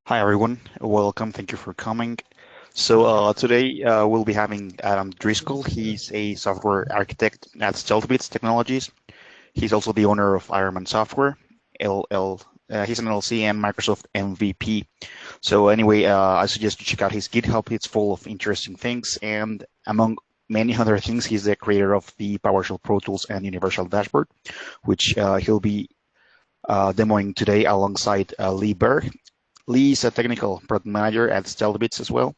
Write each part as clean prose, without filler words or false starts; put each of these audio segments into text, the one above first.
Hi everyone, welcome. Thank you for coming. Today we'll be having Adam Driscoll. He's a software architect at Stealthbits Technologies. He's also the owner of Ironman Software, LL. He's an LLC and Microsoft MVP. I suggest you check out his GitHub. It's full of interesting things, and among many other things, he's the creator of the PowerShell Pro Tools and Universal Dashboard, which he'll be demoing today alongside Lee Berg. Lee is a technical product manager at Stealthbits as well.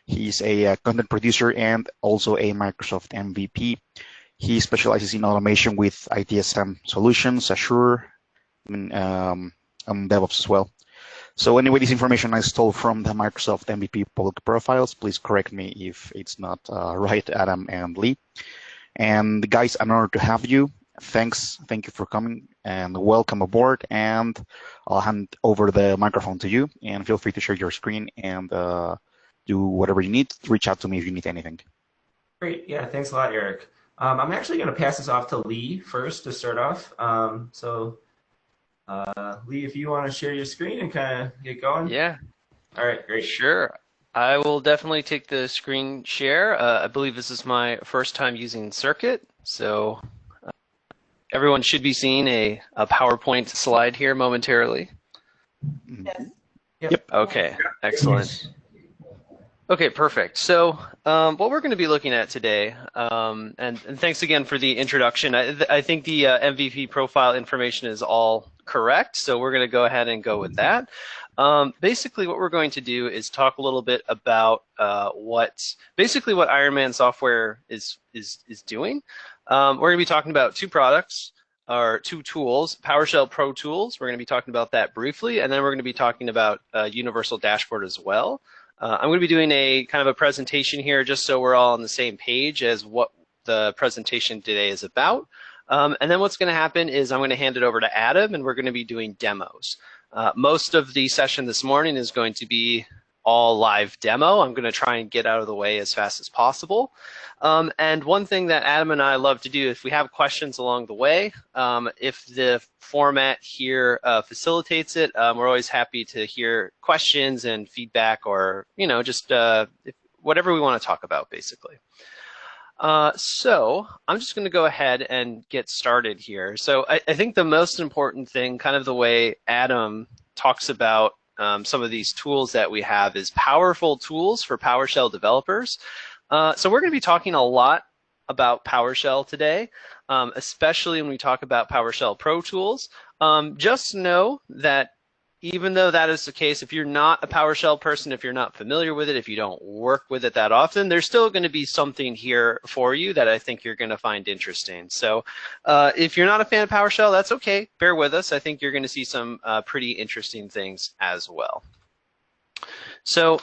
He's a content producer and also a Microsoft MVP. He specializes in automation with ITSM solutions, Azure, and DevOps as well. So anyway, this information I stole from the Microsoft MVP public profiles. Please correct me if it's not right, Adam and Lee. And guys, an honor to have you. Thank you for coming and welcome aboard. And I'll hand over the microphone to you. And feel free to share your screen and do whatever you need. Reach out to me if you need anything. Great. Yeah, thanks a lot, Eric. I'm actually going to pass this off to Lee first to start off. Lee, if you want to share your screen and kind of get going. Yeah. All right, great. Sure. I will definitely take the screen share. I believe this is my first time using Circuit, so everyone should be seeing a PowerPoint slide here momentarily. Yes. Yep. Okay, excellent. Okay, perfect. So what we're going to be looking at today, and thanks again for the introduction. I think the MVP profile information is all correct, so we're going to go ahead and go with that. Basically, what we're going to do is talk a little bit about what Ironman Software is doing. We're going to be talking about two products, or two tools, PowerShell Pro Tools. We're going to be talking about that briefly, and then we're going to be talking about Universal Dashboard as well. I'm going to be doing a kind of a presentation here just so we're all on the same page as what the presentation today is about. And then what's going to happen is I'm going to hand it over to Adam, and we're going to be doing demos. Most of the session this morning is going to be all live demo. I'm going to try and get out of the way as fast as possible. And one thing that Adam and I love to do, if we have questions along the way, if the format here facilitates it, we're always happy to hear questions and feedback, or just whatever we want to talk about, basically. So I'm just going to go ahead and get started here. So I think the most important thing, kind of the way Adam talks about some of these tools that we have, is powerful tools for PowerShell developers. So we're going to be talking a lot about PowerShell today, especially when we talk about PowerShell Pro Tools. Just know that even though that is the case, if you're not a PowerShell person, if you're not familiar with it, if you don't work with it that often, there's still going to be something here for you that I think you're going to find interesting. So if you're not a fan of PowerShell, that's okay. Bear with us. I think you're going to see some pretty interesting things as well. So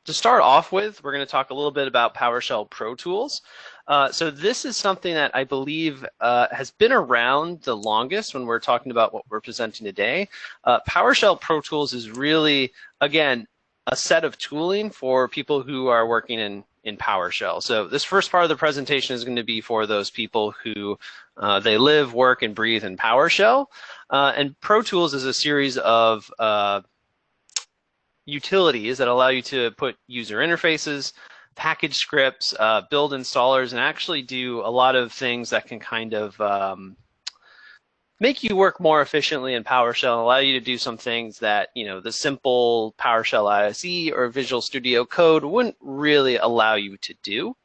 to start off with, we're going to talk a little bit about PowerShell Pro Tools. So this is something that I believe has been around the longest when we're talking about what we're presenting today. PowerShell Pro Tools is really, again, a set of tooling for people who are working in PowerShell. So this first part of the presentation is going to be for those people who they live, work, and breathe in PowerShell. And Pro Tools is a series of utilities that allow you to put user interfaces, package scripts, build installers, and actually do a lot of things that can kind of make you work more efficiently in PowerShell and allow you to do some things that, the simple PowerShell ISE or Visual Studio Code wouldn't really allow you to do.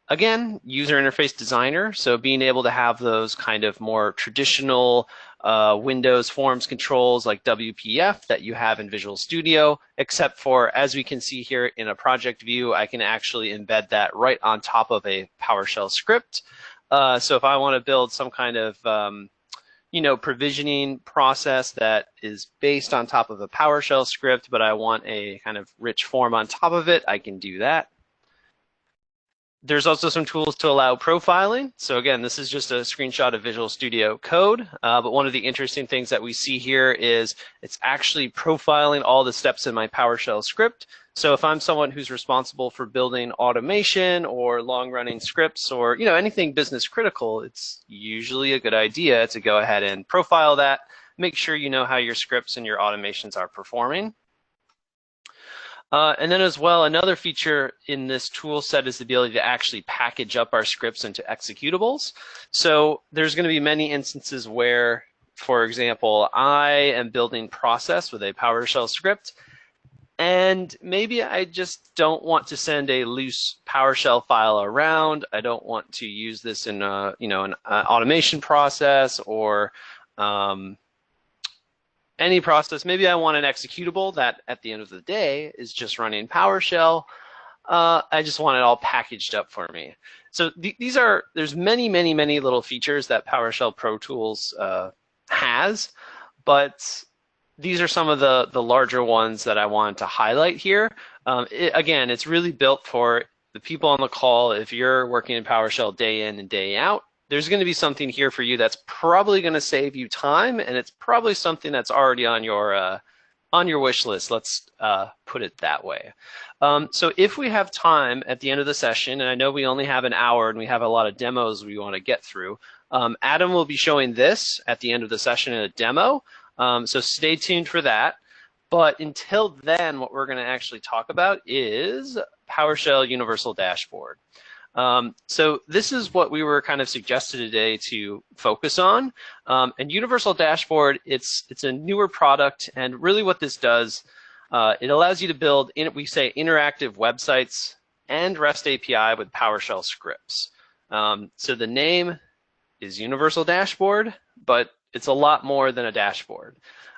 Again, user interface designer, so being able to have those kind of more traditional Windows forms controls like WPF that you have in Visual Studio, except for, as we can see here in a project view, I can actually embed that right on top of a PowerShell script. So if I want to build some kind of provisioning process that is based on top of a PowerShell script, but I want a kind of rich form on top of it, I can do that. There's also some tools to allow profiling. So again, this is just a screenshot of Visual Studio Code, but one of the interesting things that we see here is it's actually profiling all the steps in my PowerShell script. So if I'm someone who's responsible for building automation or long-running scripts or anything business critical, it's usually a good idea to go ahead and profile that make sure you know how your scripts and your automations are performing. And then as well, another feature in this tool set is the ability to actually package up our scripts into executables. So there's going to be many instances where, for example, I am building process with a PowerShell script, and maybe I just don't want to send a loose PowerShell file around. I don't want to use this in an automation process or any process. Maybe I want an executable that at the end of the day is just running PowerShell. I just want it all packaged up for me. So there's many little features that PowerShell Pro Tools has, but these are some of the larger ones that I wanted to highlight here. Again, it's really built for the people on the call. If you're working in PowerShell day in and day out, there's going to be something here for you that's probably going to save you time, and it's probably something that's already on your wish list. Let's put it that way. So if we have time at the end of the session, and I know we only have an hour and we have a lot of demos we want to get through, Adam will be showing this at the end of the session in a demo. So stay tuned for that. But until then, what we're going to actually talk about is PowerShell Universal Dashboard. So this is what we were kind of suggested today to focus on. And Universal Dashboard, it's a newer product, and really what this does, it allows you to build, we say, interactive websites and REST API with PowerShell scripts. So the name is Universal Dashboard, but it's a lot more than a dashboard.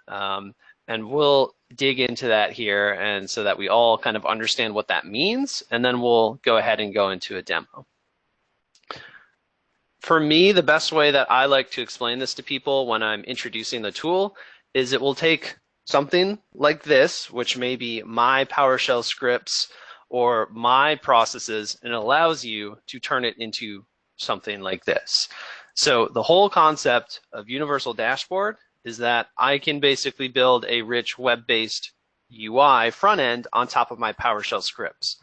And we'll dig into that here, and so that we all kind of understand what that means, and then we'll go ahead and go into a demo. For me, the best way that I like to explain this to people when I'm introducing the tool is it will take something like this, which may be my PowerShell scripts or my processes, and it allows you to turn it into something like this. So the whole concept of Universal Dashboard is that I can basically build a rich web-based UI front end on top of my PowerShell scripts.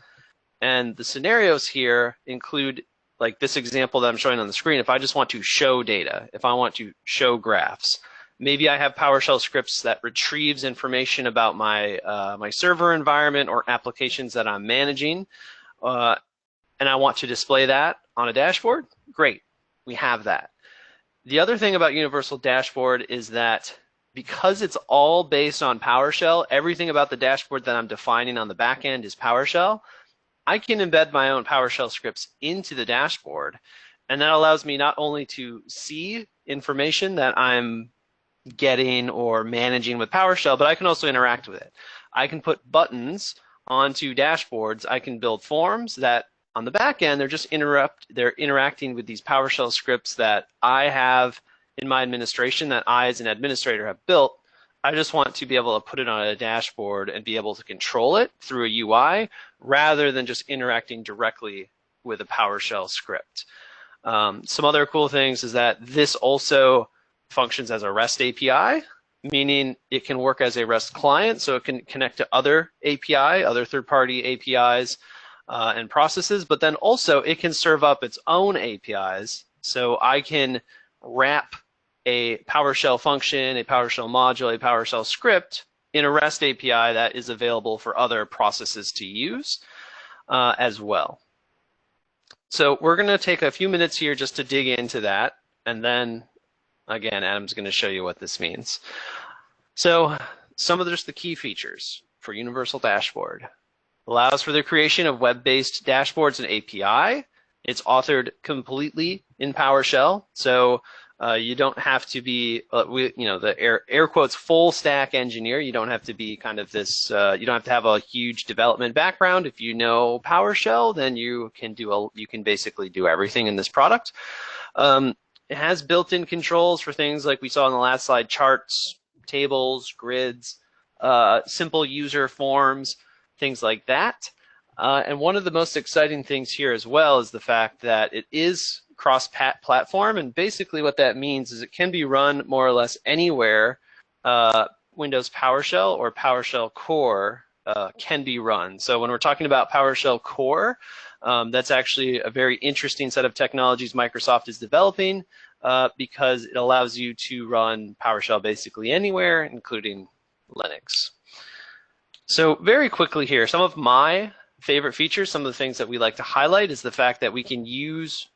And the scenarios here include, like this example that I'm showing on the screen, if I just want to show data, if I want to show graphs, maybe I have PowerShell scripts that retrieves information about my, my server environment or applications that I'm managing, and I want to display that on a dashboard. Great, we have that. The other thing about Universal Dashboard is that because it's all based on PowerShell, everything about the dashboard that I'm defining on the back end is PowerShell. I can embed my own PowerShell scripts into the dashboard, and that allows me not only to see information that I'm getting or managing with PowerShell, but I can also interact with it. I can put buttons onto dashboards. I can build forms that on the back end, they're interacting with these PowerShell scripts that I have in my administration, that I as an administrator have built. I just want to be able to put it on a dashboard and be able to control it through a UI rather than just interacting directly with a PowerShell script. Some other cool things is that this also functions as a REST API, meaning it can work as a REST client, so it can connect to other other third-party APIs, and processes, but then also it can serve up its own APIs. So I can wrap a PowerShell function, a PowerShell module, a PowerShell script in a REST API that is available for other processes to use as well. So we're going to take a few minutes here just to dig into that, and then again, Adam's going to show you what this means. So some of just the key features for Universal Dashboard. Allows for the creation of web-based dashboards and API. It's authored completely in PowerShell, so you don't have to be, the air quotes full stack engineer. You don't have to be kind of this. You don't have to have a huge development background. If you know PowerShell, then you can basically do everything in this product. It has built-in controls for things like we saw in the last slide: charts, tables, grids, simple user forms, things like that. And one of the most exciting things here as well is the fact that it is cross-platform, and basically what that means is it can be run more or less anywhere Windows PowerShell or PowerShell Core can be run. So when we're talking about PowerShell Core, that's actually a very interesting set of technologies Microsoft is developing. because it allows you to run PowerShell basically anywhere, including Linux. So very quickly here, some of my favorite features, some of the things that we like to highlight is the fact that we can use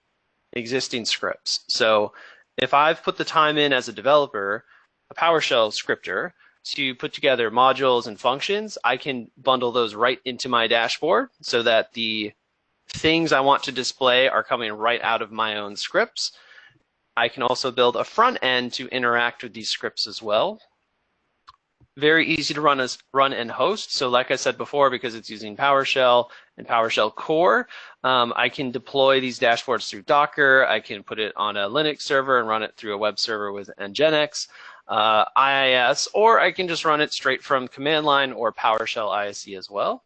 existing scripts. So if I've put the time in as a developer, a PowerShell scripter, to put together modules and functions, I can bundle those right into my dashboard so that the things I want to display are coming right out of my own scripts. I can also build a front end to interact with these scripts as well. Very easy to run and host. So like I said before, because it's using PowerShell and PowerShell core, I can deploy these dashboards through Docker. I can put it on a Linux server and run it through a web server with Nginx, IIS, or I can just run it straight from command line or PowerShell ISE as well.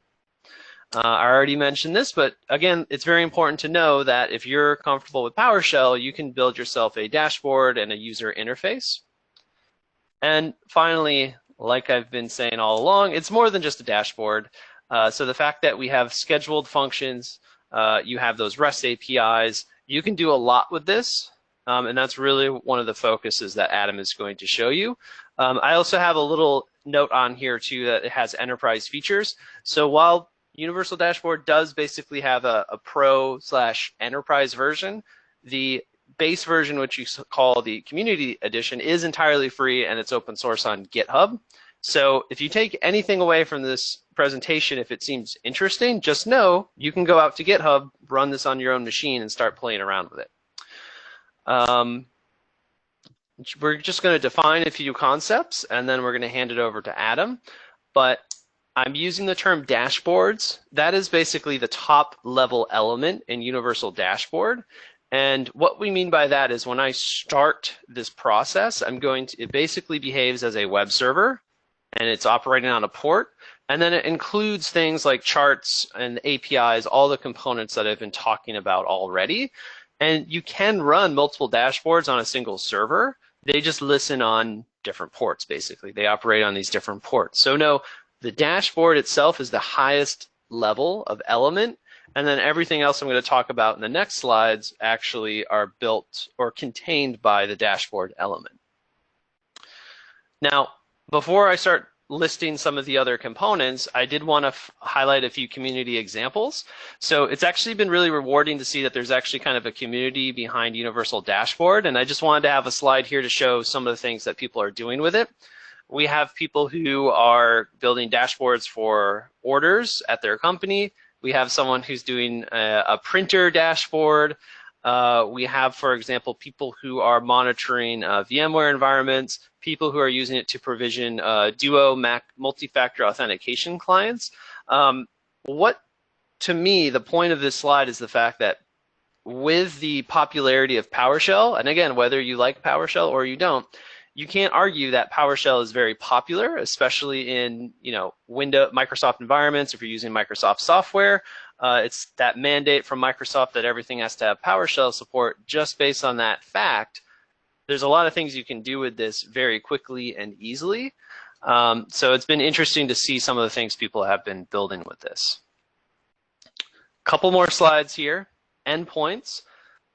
I already mentioned this, but again, it's very important to know that if you're comfortable with PowerShell, you can build yourself a dashboard and a user interface. And finally, like I've been saying all along, it's more than just a dashboard. So the fact that we have scheduled functions, you have those REST APIs, you can do a lot with this. And that's really one of the focuses that Adam is going to show you. I also have a little note on here too that it has enterprise features. So while Universal Dashboard does basically have a pro/enterprise version, the base version, which you call the Community Edition, is entirely free and it's open source on GitHub. So if you take anything away from this presentation, if it seems interesting, just know you can go out to GitHub, run this on your own machine, and start playing around with it. We're just going to define a few concepts, and then we're going to hand it over to Adam. But I'm using the term dashboards. That is basically the top level element in Universal Dashboard. And what we mean by that is when I start this process, it basically behaves as a web server, and it's operating on a port. And then it includes things like charts and APIs, all the components that I've been talking about already. And you can run multiple dashboards on a single server. They just listen on different ports, basically. They operate on these different ports. So no, the dashboard itself is the highest level of element. And then everything else I'm going to talk about in the next slides actually are built or contained by the dashboard element. Now, before I start listing some of the other components, I did want to highlight a few community examples. So it's actually been really rewarding to see that there's actually kind of a community behind Universal Dashboard. And I just wanted to have a slide here to show some of the things that people are doing with it. We have people who are building dashboards for orders at their company. We have someone who's doing a printer dashboard. We have, for example, people who are monitoring VMware environments, people who are using it to provision Duo Mac multi-factor authentication clients. To me, the point of this slide is the fact that with the popularity of PowerShell, and again, whether you like PowerShell or you don't, you can't argue that PowerShell is very popular, especially in Microsoft environments. If you're using Microsoft software, it's that mandate from Microsoft that everything has to have PowerShell support. Just based on that fact, there's a lot of things you can do with this very quickly and easily. So it's been interesting to see some of the things people have been building with this. Couple more slides here. Endpoints.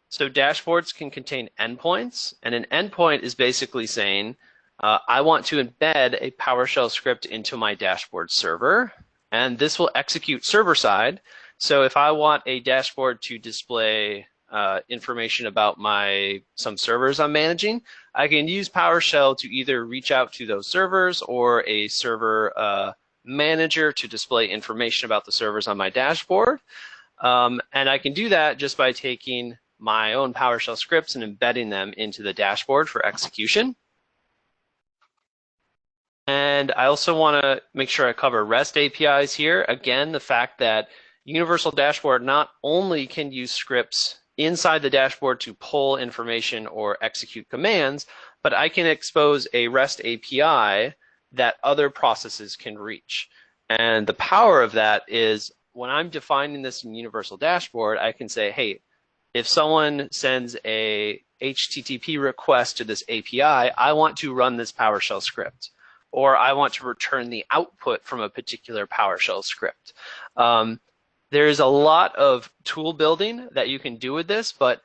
So dashboards can contain endpoints, and an endpoint is basically saying, I want to embed a PowerShell script into my dashboard server, and this will execute server-side. So if I want a dashboard to display information about some servers I'm managing, I can use PowerShell to either reach out to those servers or a server manager to display information about the servers on my dashboard. And I can do that just by taking my own PowerShell scripts and embedding them into the dashboard for execution. And I also want to make sure I cover REST APIs here. Again, the fact that Universal Dashboard not only can use scripts inside the dashboard to pull information or execute commands, but I can expose a REST API that other processes can reach. And the power of that is when I'm defining this in Universal Dashboard, I can say, hey, if someone sends a HTTP request to this API, I want to run this PowerShell script, or I want to return the output from a particular PowerShell script. There's a lot of tool building that you can do with this, but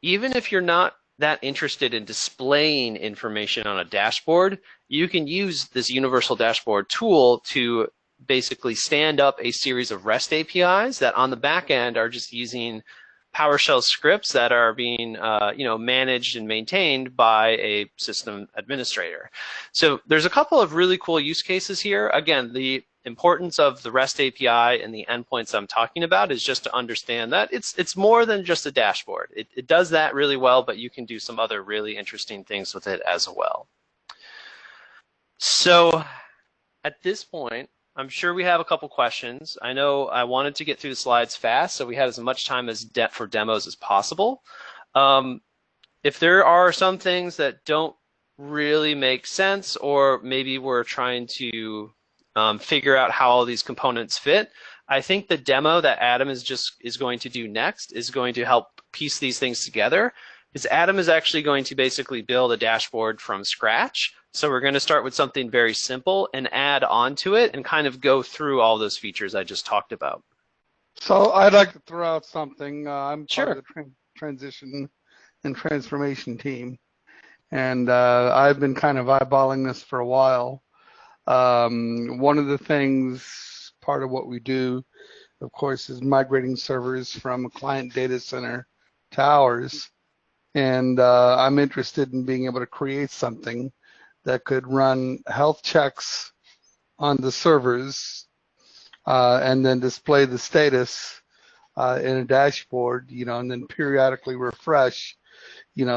even if you're not that interested in displaying information on a dashboard, you can use this universal dashboard tool to basically stand up a series of REST APIs that on the back end are just using PowerShell scripts that are being managed and maintained by a system administrator. So there's a couple of really cool use cases here. Again, the importance of the REST API and the endpoints I'm talking about is just to understand that it's more than just a dashboard. It does that really well, but you can do some other really interesting things with it as well. So at this point, I'm sure we have a couple questions. I know I wanted to get through the slides fast, so we had as much time as for demos as possible. If there are some things that don't really make sense, or maybe we're trying to figure out how all these components fit, I think the demo that Adam is going to do next is going to help piece these things together, because Adam is actually going to basically build a dashboard from scratch. So we're going to start with something very simple and add on to it and kind of go through all those features I just talked about. So I'd like to throw out something. I'm Sure. part of the transition and transformation team, and I've been kind of eyeballing this for a while. One of the things, part of what we do, of course, is migrating servers from a client data center to ours. And I'm interested in being able to create something that could run health checks on the servers and then display the status in a dashboard, and then periodically refresh,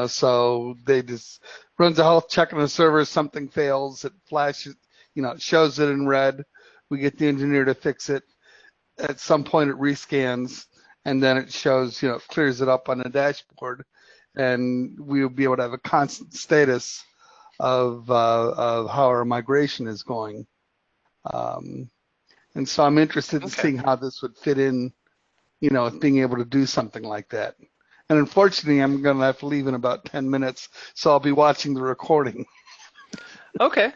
so they just runs a health check on the server, something fails, it flashes, it shows it in red. We get the engineer to fix it. At some point it rescans, and then it shows, clears it up on the dashboard, and we'll be able to have a constant status of how our migration is going. And so I'm interested in seeing how this would fit in, with being able to do something like that. And unfortunately, I'm going to have to leave in about 10 minutes, so I'll be watching the recording. Okay.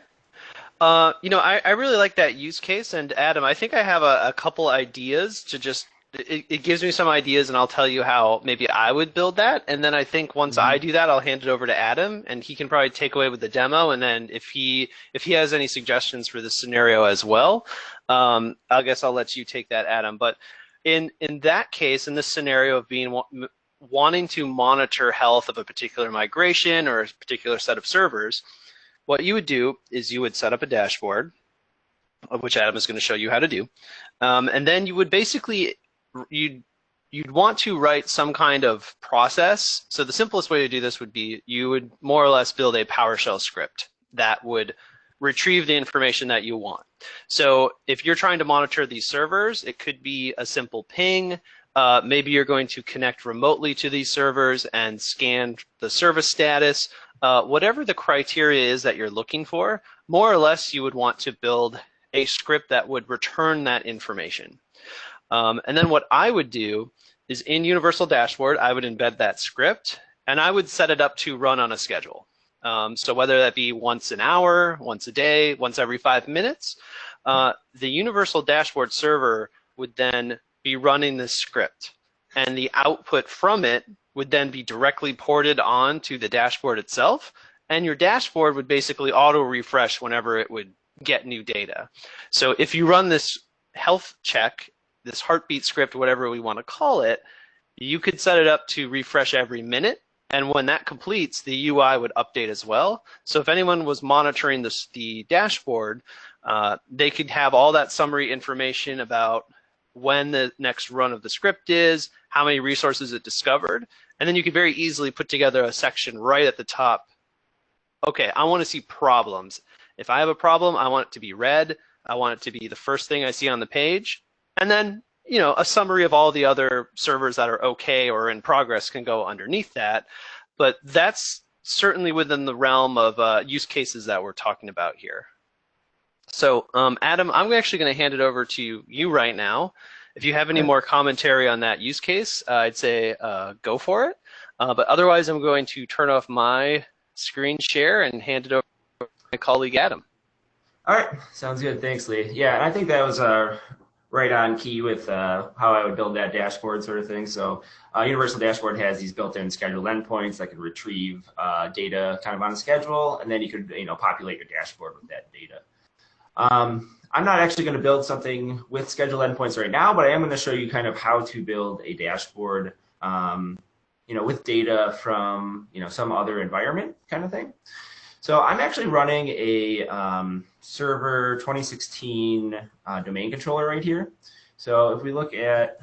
I really like that use case, and Adam, I think I have a couple ideas to just, it gives me some ideas, and I'll tell you how maybe I would build that, and then I think once I do that, I'll hand it over to Adam, and he can probably take away with the demo, and then if he has any suggestions for this scenario as well, I guess I'll let you take that, Adam. But in that case, in this scenario of wanting to monitor health of a particular migration or a particular set of servers, what you would do is you would set up a dashboard, which Adam is going to show you how to do, and then you would basically, you'd want to write some kind of process. So the simplest way to do this would be you would more or less build a PowerShell script that would retrieve the information that you want. So if you're trying to monitor these servers, it could be a simple ping. Maybe you're going to connect remotely to these servers and scan the service status. Whatever the criteria is that you're looking for, more or less you would want to build a script that would return that information. And then what I would do is in Universal Dashboard, I would embed that script, and I would set it up to run on a schedule. So whether that be once an hour, once a day, once every 5 minutes, the Universal Dashboard server would then be running this script, and the output from it would then be directly ported on to the dashboard itself, and your dashboard would basically auto-refresh whenever it would get new data. So if you run this health check, this heartbeat script, whatever we want to call it, you could set it up to refresh every minute, and when that completes, the UI would update as well. So if anyone was monitoring the dashboard, they could have all that summary information about when the next run of the script is, how many resources it discovered, and then you could very easily put together a section right at the top. Okay, I want to see problems. If I have a problem, I want it to be red. I want it to be the first thing I see on the page. And then, a summary of all the other servers that are okay or in progress can go underneath that. But that's certainly within the realm of use cases that we're talking about here. So, Adam, I'm actually going to hand it over to you right now. If you have any more commentary on that use case, I'd say go for it. But otherwise, I'm going to turn off my screen share and hand it over to my colleague, Adam. All right, sounds good. Thanks, Lee. Yeah, I think that was right on key with how I would build that dashboard sort of thing. So Universal Dashboard has these built-in scheduled endpoints that can retrieve data kind of on a schedule, and then you could populate your dashboard with that data. I'm not actually going to build something with scheduled endpoints right now, but I am going to show you kind of how to build a dashboard, with data from some other environment kind of thing. So I'm actually running a server 2016 domain controller right here. So if we look at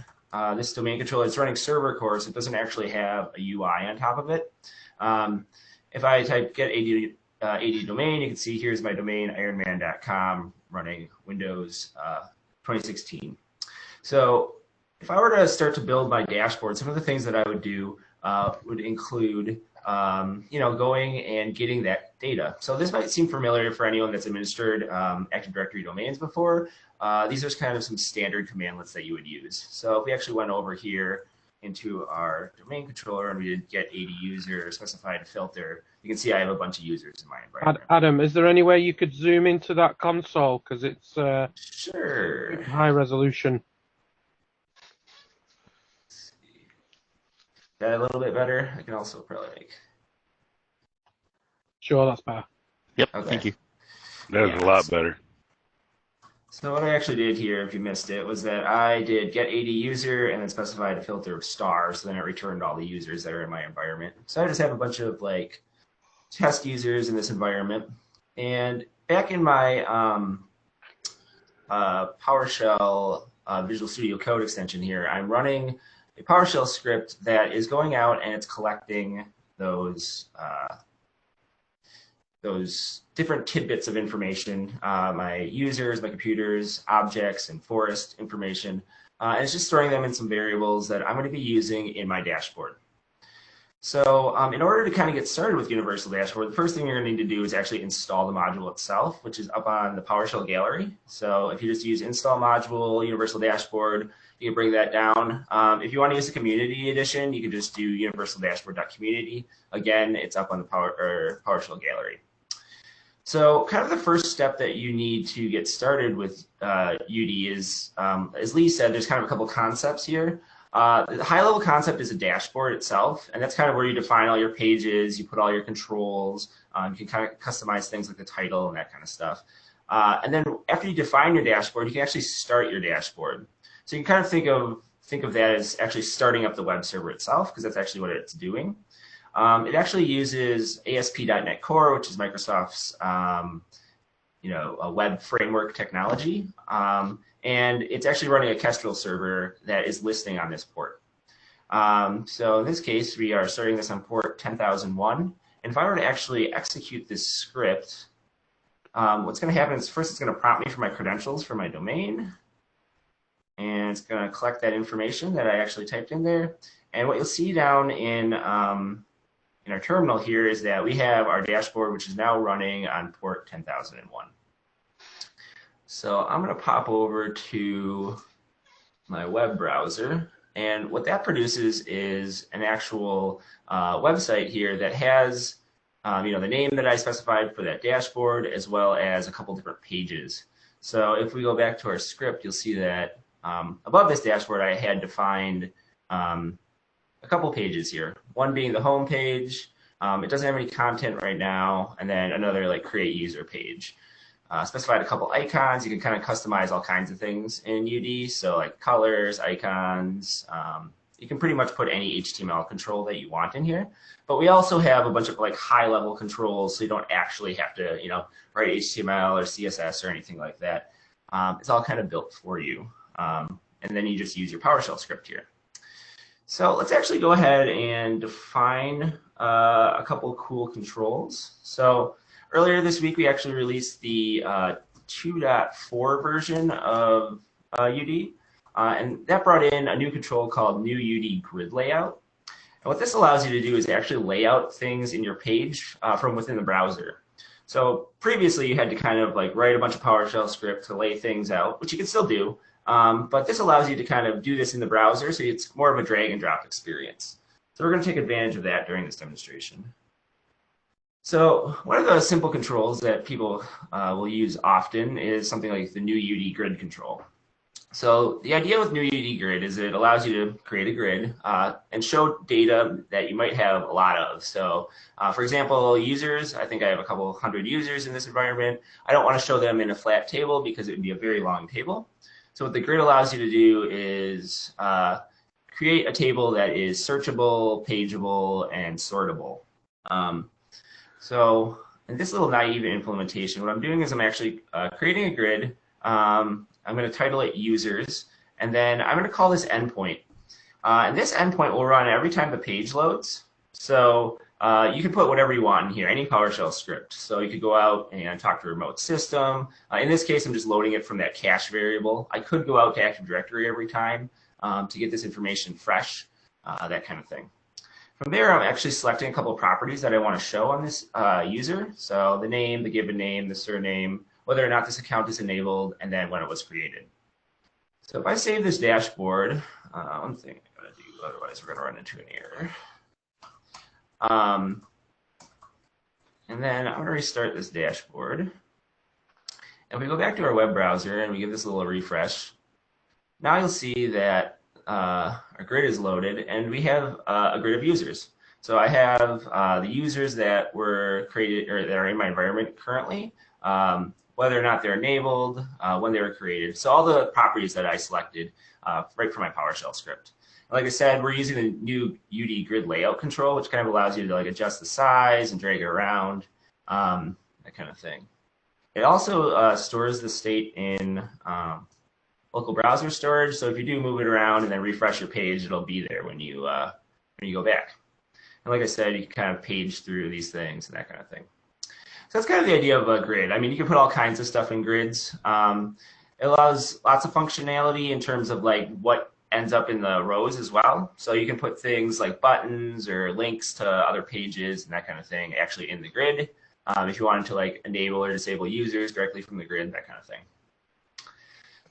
this domain controller, it's running server core, so it doesn't actually have a UI on top of it. If I type get AD domain, you can see here's my domain, ironman.com, running Windows 2016. So if I were to start to build my dashboard, some of the things that I would do would include going and getting that data. So this might seem familiar for anyone that's administered Active Directory domains before. These are kind of some standard commandlets that you would use. So if we actually went over here into our domain controller and we did get AD user, specified a filter, you can see I have a bunch of users in my environment. Adam, is there any way you could zoom into that console? Because it's sure high resolution. That a little bit better? I can also probably make. Sure, that's better. Yep, Okay. thank you. That's a lot better. So what I actually did here, if you missed it, was that I did get AD user and then specified a filter of stars, so then it returned all the users that are in my environment. So I just have a bunch of like test users in this environment. And back in my PowerShell Visual Studio Code extension here, I'm running a PowerShell script that is going out and it's collecting those different tidbits of information, my users, my computers, objects, and forest information, and it's just storing them in some variables that I'm going to be using in my dashboard. So in order to kind of get started with Universal Dashboard, the first thing you're going to need to do is actually install the module itself, which is up on the PowerShell gallery. So if you just use install module, Universal Dashboard, you can bring that down. If you want to use the community edition, you can just do universaldashboard.community. Again, it's up on the PowerShell gallery. So kind of the first step that you need to get started with UD is, as Lee said, there's kind of a couple concepts here. The high-level concept is a dashboard itself, and that's kind of where you define all your pages, you put all your controls, you can kind of customize things like the title and that kind of stuff. And then after you define your dashboard, you can actually start your dashboard. So you can kind of think of that as actually starting up the web server itself, because that's actually what it's doing. It actually uses ASP.NET Core, which is Microsoft's a web framework technology. And it's actually running a Kestrel server that is listening on this port. So in this case, we are starting this on port 10,001. And if I were to actually execute this script, what's going to happen is first it's going to prompt me for my credentials for my domain. And it's going to collect that information that I actually typed in there. And what you'll see down in our terminal here is that we have our dashboard, which is now running on port 10,001. So I'm going to pop over to my web browser, and what that produces is an actual website here that has the name that I specified for that dashboard, as well as a couple different pages. So if we go back to our script, you'll see that above this dashboard I had defined a couple pages here. One being the home page. It doesn't have any content right now, and then another like create user page. Specified a couple icons. You can kind of customize all kinds of things in UD, so like colors, icons. You can pretty much put any HTML control that you want in here. But we also have a bunch of like high-level controls, so you don't actually have to write HTML or CSS or anything like that. It's all kind of built for you, and then you just use your PowerShell script here. So let's actually go ahead and define a couple cool controls. So earlier this week, we actually released the 2.4 version of UD, and that brought in a new control called New UD Grid Layout. And what this allows you to do is actually lay out things in your page from within the browser. So previously, you had to kind of like write a bunch of PowerShell script to lay things out, which you can still do. But this allows you to kind of do this in the browser, so it's more of a drag and drop experience. So we're going to take advantage of that during this demonstration. So one of the simple controls that people will use often is something like the new UD grid control. So the idea with new UD grid is it allows you to create a grid and show data that you might have a lot of. So for example, users, I think I have a couple hundred users in this environment. I don't want to show them in a flat table because it would be a very long table. So what the grid allows you to do is create a table that is searchable, pageable, and sortable. So in this little naive implementation, what I'm doing is I'm actually creating a grid. I'm going to title it users, and then I'm going to call this endpoint. And this endpoint will run every time the page loads. So you can put whatever you want in here, any PowerShell script. So you could go out and talk to a remote system. In this case, I'm just loading it from that cache variable. I could go out to Active Directory every time to get this information fresh, that kind of thing. From there, I'm actually selecting a couple of properties that I want to show on this user. So the name, the given name, the surname, whether or not this account is enabled, and then when it was created. So if I save this dashboard, one thing I gotta do, otherwise we're gonna run into an error. And then I'm gonna restart this dashboard. If we go back to our web browser and we give this a little refresh, now you'll see that our grid is loaded and we have a grid of users. So I have the users that were created or that are in my environment currently, whether or not they're enabled, when they were created. So all the properties that I selected right from my PowerShell script. And like I said, we're using the new UD grid layout control, which kind of allows you to like adjust the size and drag it around, that kind of thing. It also stores the state in local browser storage. So if you do move it around and then refresh your page, it'll be there when you go back. And like I said, you can kind of page through these things and that kind of thing. So that's kind of the idea of a grid. I mean, you can put all kinds of stuff in grids. It allows lots of functionality in terms of like what ends up in the rows as well. So you can put things like buttons or links to other pages and that kind of thing actually in the grid. If you wanted to like enable or disable users directly from the grid, that kind of thing.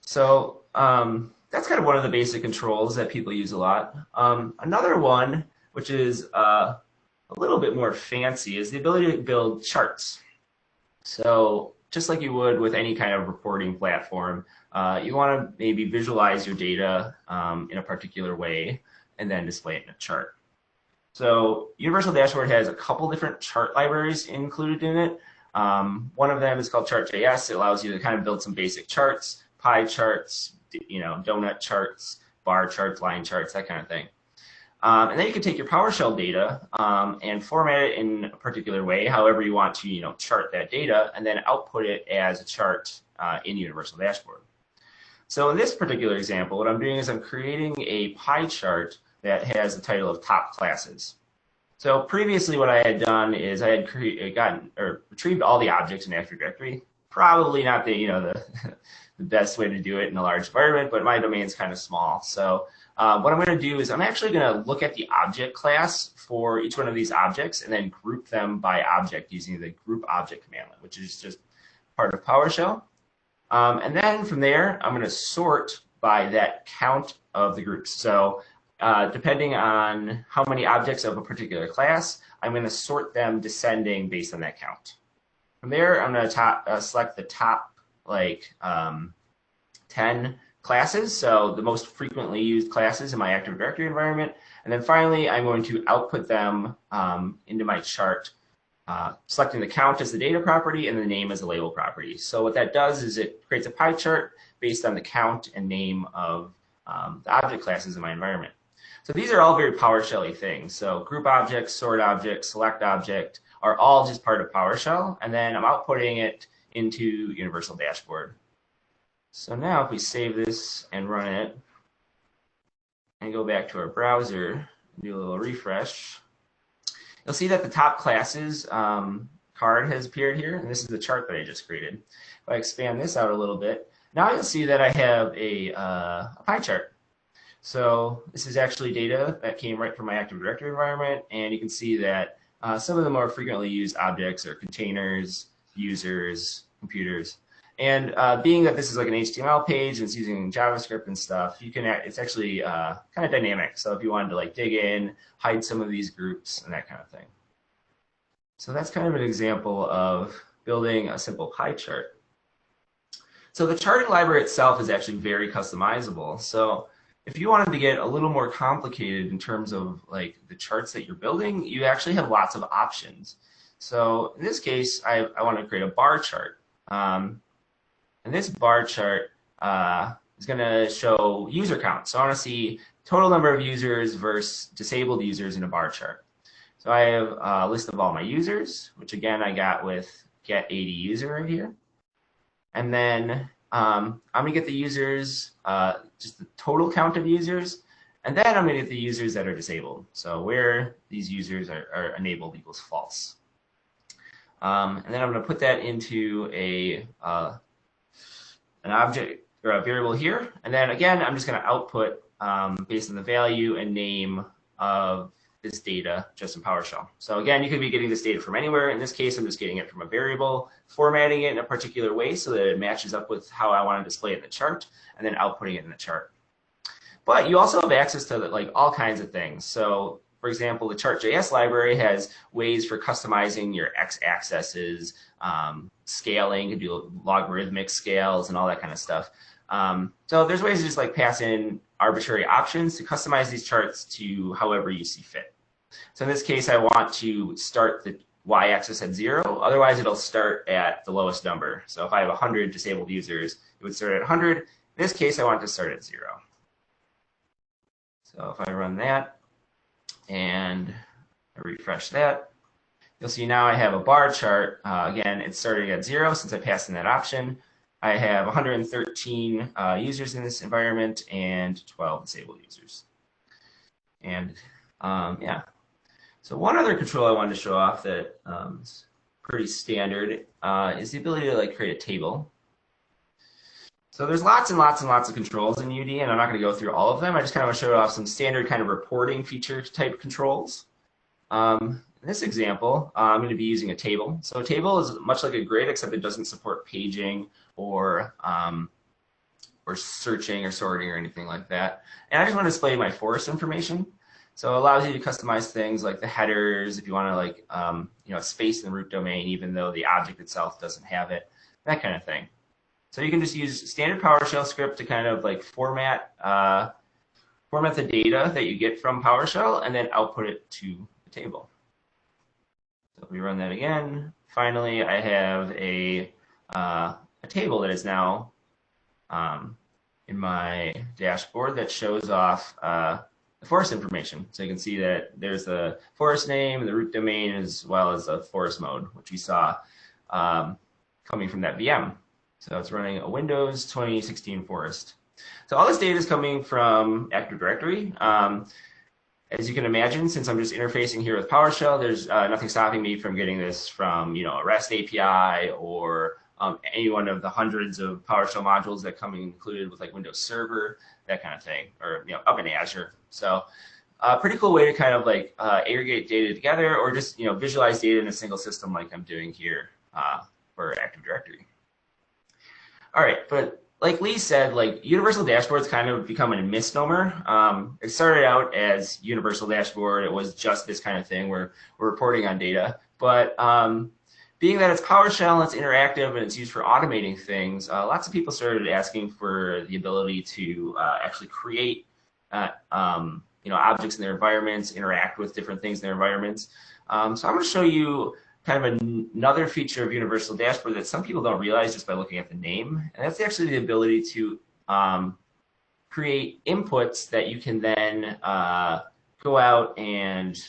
So that's kind of one of the basic controls that people use a lot. Another one, which is a little bit more fancy, is the ability to build charts. So just like you would with any kind of reporting platform, you want to maybe visualize your data in a particular way and then display it in a chart. So Universal Dashboard has a couple different chart libraries included in it. One of them is called Chart.js. It allows you to kind of build some basic charts, pie charts, donut charts, bar charts, line charts, that kind of thing. And then you can take your PowerShell data and format it in a particular way, however you want to, chart that data, and then output it as a chart in Universal Dashboard. So in this particular example, what I'm doing is I'm creating a pie chart that has the title of top classes. So previously, what I had done is I had retrieved all the objects in Active Directory. Probably not the the best way to do it in a large environment, but my domain is kind of small. So what I'm going to do is I'm actually going to look at the object class for each one of these objects and then group them by object using the group object commandlet, which is just part of PowerShell. And then from there, I'm going to sort by that count of the groups. So depending on how many objects of a particular class, I'm going to sort them descending based on that count. From there, I'm going to select the top 10 classes, so the most frequently used classes in my Active Directory environment. And then finally, I'm going to output them into my chart, selecting the count as the data property and the name as the label property. So what that does is it creates a pie chart based on the count and name of the object classes in my environment. So these are all very PowerShell-y things. So group object, sort object, select object are all just part of PowerShell, and then I'm outputting it into Universal Dashboard. So now if we save this and run it and go back to our browser, do a little refresh, you'll see that the top classes card has appeared here, and this is the chart that I just created. If I expand this out a little bit, now you'll see that I have a pie chart. So this is actually data that came right from my Active Directory environment, and you can see that some of the more frequently used objects are containers, users, computers. And being that this is like an HTML page and it's using JavaScript and stuff, it's actually kind of dynamic. So if you wanted to dig in, hide some of these groups and that kind of thing. So that's kind of an example of building a simple pie chart. So the charting library itself is actually very customizable. So if you wanted to get a little more complicated in terms of like the charts that you're building, you actually have lots of options. So in this case, I want to create a bar chart. And this bar chart is going to show user count. So I want to see total number of users versus disabled users in a bar chart. So I have a list of all my users, which again I got with get 80 user right here. And then I'm going to get the users, just the total count of users. And then I'm going to get the users that are disabled. So where these users are enabled equals false. And then I'm going to put that into an object or a variable here. And then again, I'm just going to output based on the value and name of this data just in PowerShell. So again, you could be getting this data from anywhere. In this case, I'm just getting it from a variable, formatting it in a particular way so that it matches up with how I want to display it in the chart, and then outputting it in the chart. But you also have access to like all kinds of things. So for example, the chart.js library has ways for customizing your x-axes, scaling, you can do logarithmic scales and all that kind of stuff. So there's ways to just like pass in arbitrary options to customize these charts to however you see fit. So in this case, I want to start the y-axis at 0. Otherwise, it'll start at the lowest number. So if I have 100 disabled users, it would start at 100. In this case, I want to start at 0. So if I run that and I refresh that, you'll see now I have a bar chart. Again, it's starting at 0 since I passed in that option. I have 113 users in this environment and 12 disabled users. And yeah. So one other control I wanted to show off that is pretty standard is the ability to like create a table. So there's lots and lots and lots of controls in UD, and I'm not going to go through all of them. I just kind of want to show off some standard kind of reporting feature type controls. In this example, I'm going to be using a table. So a table is much like a grid, except it doesn't support paging or searching or sorting or anything like that. And I just want to display my forest information. So it allows you to customize things like the headers, if you want to like space in the root domain, even though the object itself doesn't have it, that kind of thing. So you can just use standard PowerShell script to kind of like format the data that you get from PowerShell and then output it to the table. So if we run that again, finally I have a table that is now in my dashboard that shows off the forest information. So you can see that there's the forest name, the root domain, as well as the forest mode, which we saw coming from that VM. So it's running a Windows 2016 forest. So all this data is coming from Active Directory. As you can imagine, since I'm just interfacing here with PowerShell, there's nothing stopping me from getting this from a REST API or any one of the hundreds of PowerShell modules that come included with like Windows Server, that kind of thing, or up in Azure. So pretty cool way to kind of like aggregate data together, or just visualize data in a single system like I'm doing here for Active Directory. All right, but like Lee said, like Universal Dashboard's kind of become a misnomer. It started out as Universal Dashboard. It was just this kind of thing where we're reporting on data. But being that it's PowerShell and it's interactive and it's used for automating things, lots of people started asking for the ability to actually create objects in their environments, interact with different things in their environments. So I'm going to show you kind of another feature of Universal Dashboard that some people don't realize just by looking at the name, and that's actually the ability to create inputs that you can then go out and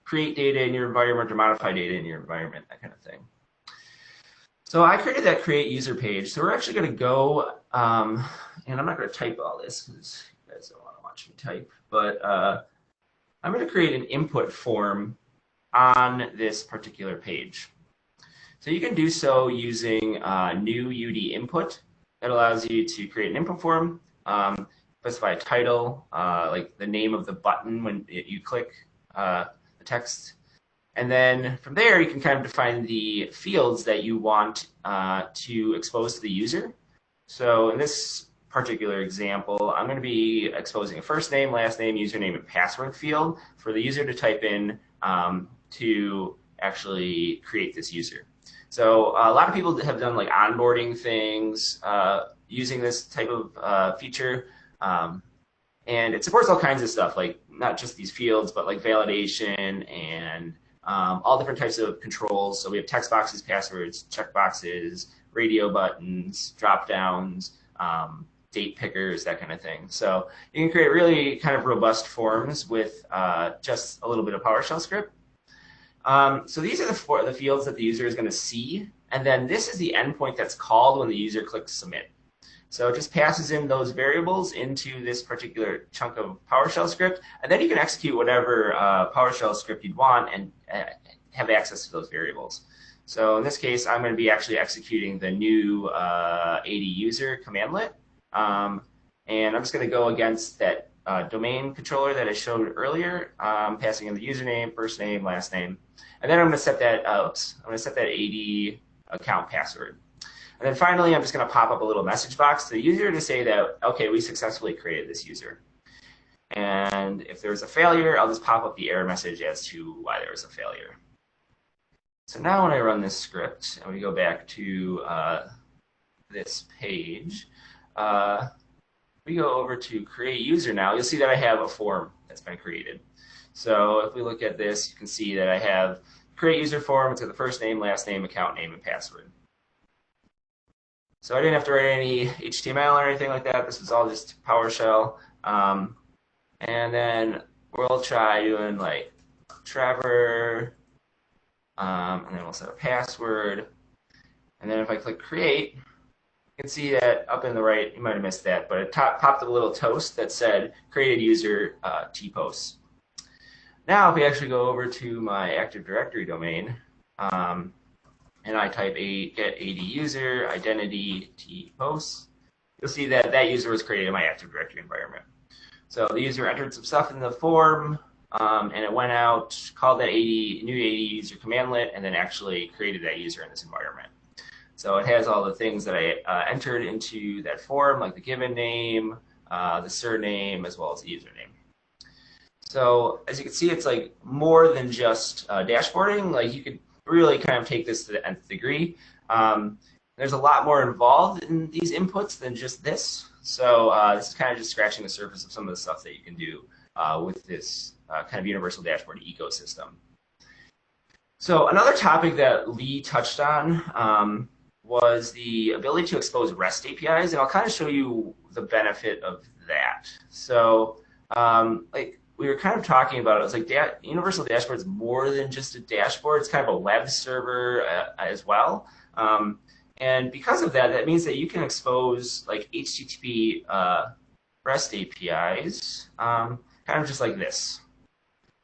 create data in your environment or modify data in your environment, that kind of thing. So I created that create user page. So we're actually going to go, and I'm not going to type all this because you guys don't want to watch me type, but I'm going to create an input form on this particular page. So you can do so using new UD input. That allows you to create an input form, specify a title, like the name of the button when you click the text. And then from there, you can kind of define the fields that you want to expose to the user. So in this particular example, I'm going to be exposing a first name, last name, username, and password field for the user to type in to actually create this user. So a lot of people have done like onboarding things using this type of feature. And it supports all kinds of stuff, like not just these fields, but like validation and all different types of controls. So we have text boxes, passwords, check boxes, radio buttons, drop downs, date pickers, that kind of thing. So you can create really kind of robust forms with just a little bit of PowerShell script. So these are the fields that the user is going to see. And then this is the endpoint that's called when the user clicks submit. So it just passes in those variables into this particular chunk of PowerShell script, and then you can execute whatever PowerShell script you'd want and have access to those variables. So in this case, I'm going to be actually executing the new AD user commandlet, and I'm just going to go against that domain controller that I showed earlier, passing in the username, first name, last name, and then I'm going to set that AD account password. And then finally, I'm just going to pop up a little message box to the user to say that, okay, we successfully created this user. And if there's a failure, I'll just pop up the error message as to why there was a failure. So now when I run this script and we go back to this page, we go over to create user now, you'll see that I have a form that's been created. So if we look at this, you can see that I have create user form. It's got the first name, last name, account name, and password. So I didn't have to write any HTML or anything like that. This is all just PowerShell. And then we'll try doing like Trevor, and then we'll set a password. And then if I click create, you can see that up in the right, you might have missed that, but it popped up a little toast that said created user T-posts. Now if we actually go over to my Active Directory domain, and I type get AD user identity T-posts, you'll see that that user was created in my Active Directory environment. So the user entered some stuff in the form, and it went out, called that new AD user commandlet, and then actually created that user in this environment. So it has all the things that I entered into that form, like the given name, the surname, as well as the username. So as you can see, it's like more than just dashboarding. Like you could really kind of take this to the nth degree. There's a lot more involved in these inputs than just this. So this is kind of just scratching the surface of some of the stuff that you can do with this kind of universal dashboard ecosystem. So another topic that Lee touched on was the ability to expose REST APIs, and I'll kind of show you the benefit of that. So like we were kind of talking about, it was like Universal Dashboard is more than just a dashboard. It's kind of a web server as well. And because of that, that means that you can expose like HTTP REST APIs, kind of just like this.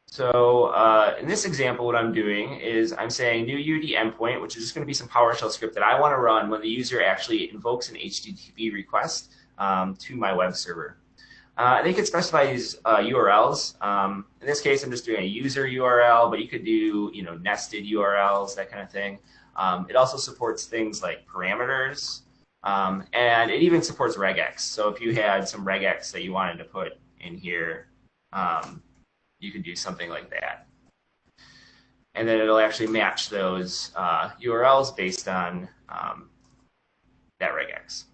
So in this example, what I'm doing is I'm saying new UD endpoint, which is just going to be some PowerShell script that I want to run when the user actually invokes an HTTP request to my web server. They could specify these URLs. In this case, I'm just doing a user URL, but you could do, nested URLs, that kind of thing. It also supports things like parameters, and it even supports regex. So if you had some regex that you wanted to put in here, you could do something like that. And then it'll actually match those URLs based on that regex.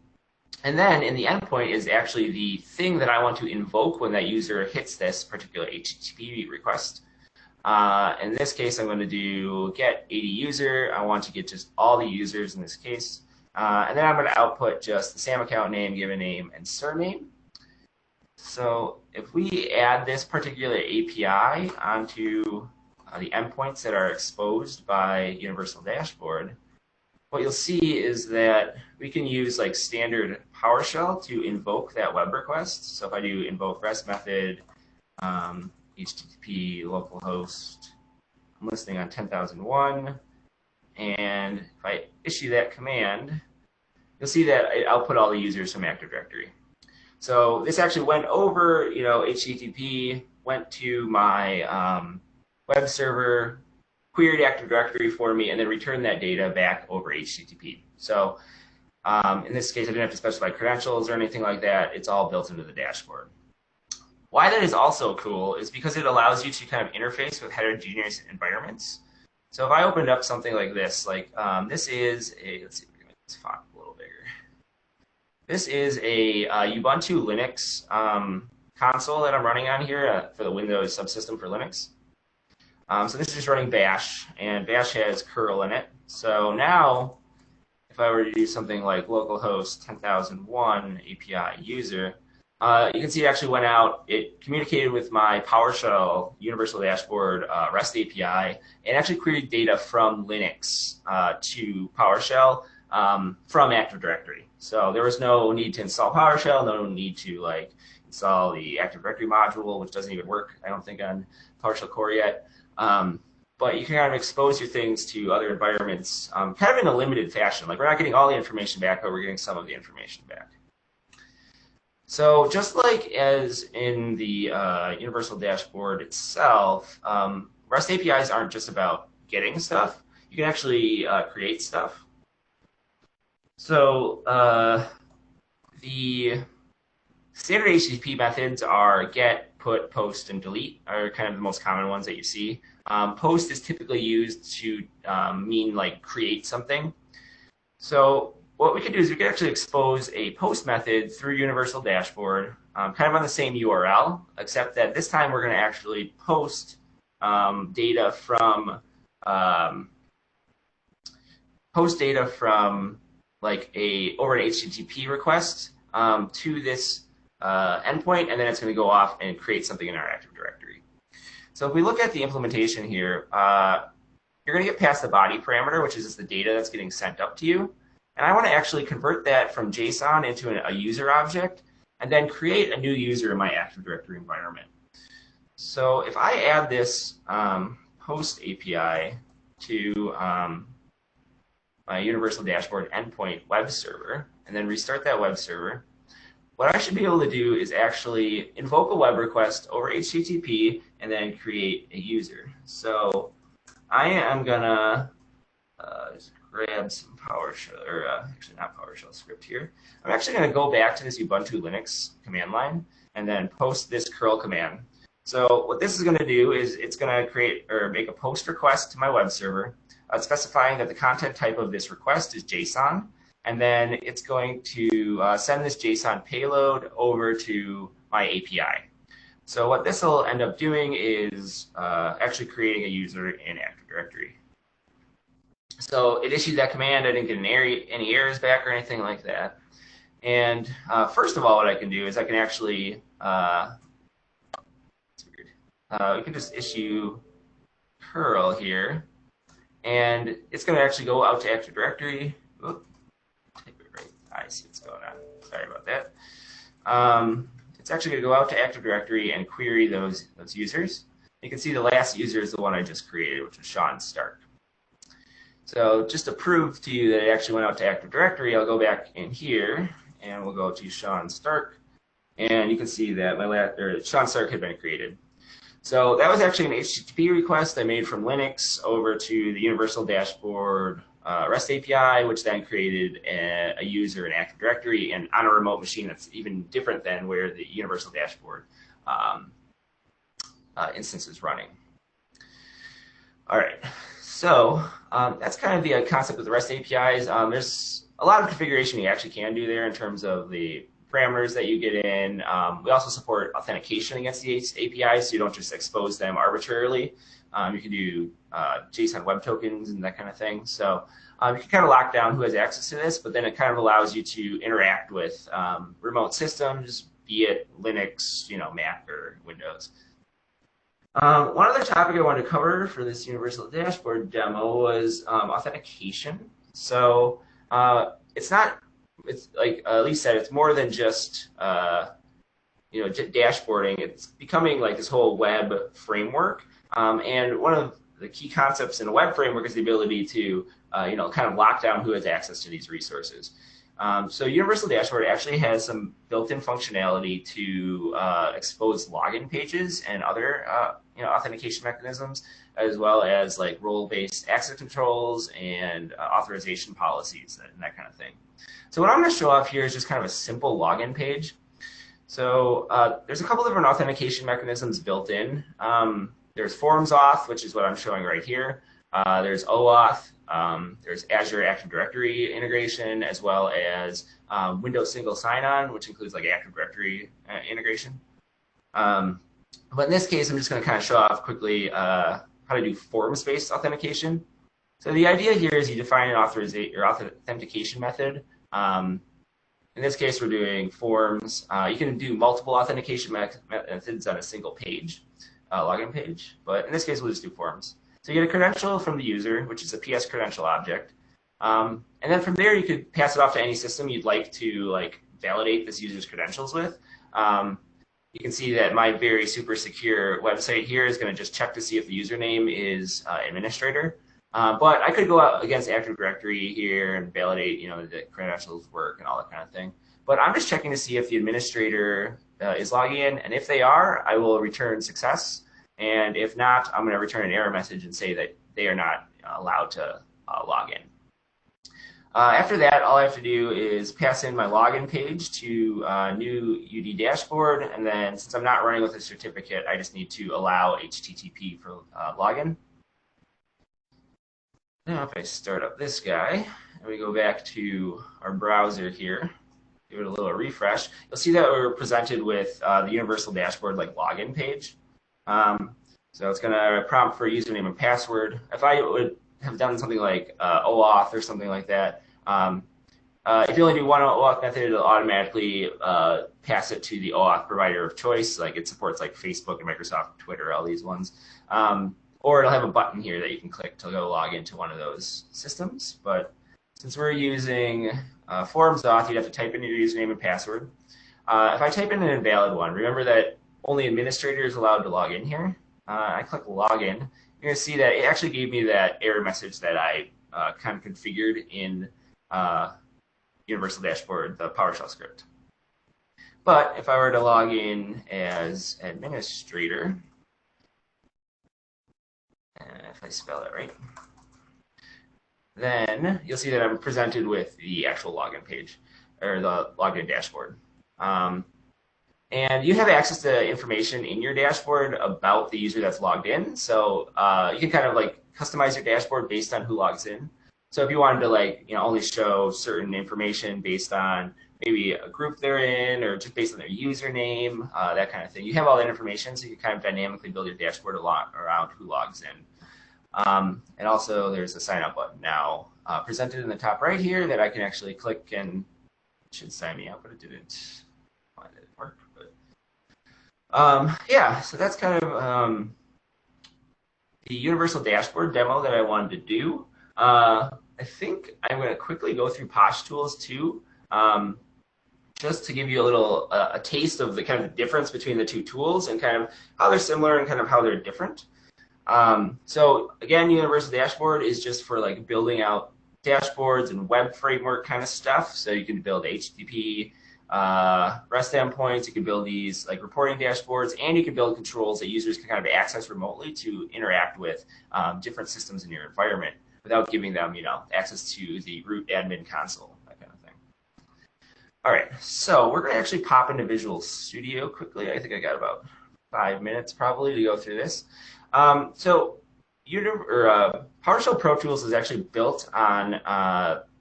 And then in the endpoint is actually the thing that I want to invoke when that user hits this particular HTTP request. In this case, I'm going to do get AD user. I want to get just all the users in this case. And then I'm going to output just the SAM account name, given name, and surname. So if we add this particular API onto the endpoints that are exposed by Universal Dashboard, what you'll see is that we can use like standard PowerShell to invoke that web request. So if I do invoke REST method, HTTP localhost, I'm listening on 10,001, and if I issue that command, you'll see that I output all the users from Active Directory. So this actually went over, HTTP, went to my web server, queried Active Directory for me, and then returned that data back over HTTP. So in this case, I didn't have to specify credentials or anything like that. It's all built into the dashboard. Why that is also cool is because it allows you to kind of interface with heterogeneous environments. So if I opened up something like this, like this is a, let's see if we can make this font a little bigger. This is a Ubuntu Linux console that I'm running on here for the Windows subsystem for Linux. So this is just running Bash, and Bash has curl in it. So now, if I were to do something like localhost 10,001 API user, you can see it actually went out. It communicated with my PowerShell Universal Dashboard REST API and actually queried data from Linux to PowerShell from Active Directory. So there was no need to install PowerShell, no need to like install the Active Directory module, which doesn't even work, I don't think, on PowerShell Core yet. But you can kind of expose your things to other environments kind of in a limited fashion. Like, we're not getting all the information back, but we're getting some of the information back. So just like as in the Universal Dashboard itself, REST APIs aren't just about getting stuff. You can actually create stuff. So the standard HTTP methods are get, put, post, and delete are kind of the most common ones that you see. Post is typically used to mean like create something. So what we can do is we can actually expose a post method through Universal Dashboard, kind of on the same URL, except that this time we're going to actually post data from like over an HTTP request to this endpoint, and then it's going to go off and create something in our Active Directory. So if we look at the implementation here, you're going to get past the body parameter, which is just the data that's getting sent up to you. And I want to actually convert that from JSON into a user object and then create a new user in my Active Directory environment. So if I add this post API to my Universal Dashboard endpoint web server and then restart that web server, what I should be able to do is actually invoke a web request over HTTP and then create a user. So I am going to just grab some PowerShell, or actually not PowerShell script here. I'm actually going to go back to this Ubuntu Linux command line and then post this curl command. So what this is going to do is it's going to create or make a post request to my web server, specifying that the content type of this request is JSON, and then it's going to send this JSON payload over to my API. So what this will end up doing is actually creating a user in Active Directory. So it issued that command. I didn't get any errors back or anything like that. And first of all, what I can do is I can actually, we can just issue curl here, and it's going to actually go out to Active Directory. Oop, I see what's going on. Sorry about that. It's actually going to go out to Active Directory and query those users. You can see the last user is the one I just created, which was Sean Stark. So just to prove to you that it actually went out to Active Directory, I'll go back in here and we'll go to Sean Stark, and you can see that Sean Stark had been created. So that was actually an HTTP request I made from Linux over to the Universal Dashboard REST API, which then created a user in Active Directory and on a remote machine that's even different than where the Universal Dashboard instance is running. All right. So that's kind of the concept of the REST APIs. There's a lot of configuration you actually can do there in terms of the parameters that you get in. We also support authentication against the APIs, so you don't just expose them arbitrarily. You can do JSON web tokens and that kind of thing. So you can kind of lock down who has access to this, but then it kind of allows you to interact with remote systems, be it Linux, Mac, or Windows. One other topic I wanted to cover for this Universal Dashboard demo was authentication. So it's like Lee said, it's more than just dashboarding. It's becoming like this whole web framework. And one of the key concepts in a web framework is the ability to kind of lock down who has access to these resources. So Universal Dashboard actually has some built-in functionality to expose login pages and other authentication mechanisms, as well as like role-based access controls and authorization policies and that kind of thing. So what I'm going to show off here is just kind of a simple login page. So there's a couple different authentication mechanisms built in. There's forms auth, which is what I'm showing right here. There's OAuth. There's Azure Active Directory integration, as well as Windows Single Sign-On, which includes like Active Directory integration. But in this case, I'm just going to kind of show off quickly how to do forms-based authentication. So the idea here is you define an authentication method. In this case, we're doing forms. You can do multiple authentication methods on a single page, login page. But in this case, we'll just do forms. So you get a credential from the user, which is a PS credential object. And then from there, you could pass it off to any system you'd like to validate this user's credentials with. You can see that my very super secure website here is going to just check to see if the username is administrator. But I could go out against Active Directory here and validate, the credentials work and all that kind of thing. But I'm just checking to see if the administrator is logging in, and if they are, I will return success. And if not, I'm going to return an error message and say that they are not allowed to log in. After that, all I have to do is pass in my login page to new UD dashboard, and then since I'm not running with a certificate, I just need to allow HTTP for login. Now if I start up this guy, and we go back to our browser here, give it a little refresh, you'll see that we're presented with the universal dashboard login page. So it's going to prompt for a username and password. If I would have done something like OAuth or something like that, if you only do one OAuth method, it'll automatically pass it to the OAuth provider of choice. Like it supports Facebook and Microsoft, Twitter, all these ones. Or it'll have a button here that you can click to go log into one of those systems. But since we're using Forms auth, you'd have to type in your username and password. If I type in an invalid one, remember that only administrator is allowed to log in here. I click login. You're going to see that it actually gave me that error message that I kind of configured in Universal Dashboard, the PowerShell script. But if I were to log in as administrator, if I spell it right, then you'll see that I'm presented with the actual login page, or the login dashboard. And you have access to information in your dashboard about the user that's logged in. So you can kind of customize your dashboard based on who logs in. So if you wanted to only show certain information based on maybe a group they're in or just based on their username, that kind of thing, you have all that information, so you can kind of dynamically build your dashboard around who logs in. And also there's a sign up button now presented in the top right here that I can actually click and it should sign me up, but it didn't. Why did it work? But yeah, so that's kind of the universal dashboard demo that I wanted to do. I think I'm going to quickly go through Posh tools too, just to give you a little a taste of the kind of difference between the two tools and kind of how they're similar and kind of how they're different. So again, universal dashboard is just for building out dashboards and web framework kind of stuff. So you can build HTTP REST endpoints, you can build these reporting dashboards, and you can build controls that users can kind of access remotely to interact with different systems in your environment without giving them, access to the root admin console, that kind of thing. All right, so we're going to actually pop into Visual Studio quickly. I think I got about 5 minutes probably to go through this. So PowerShell Pro Tools is actually built on,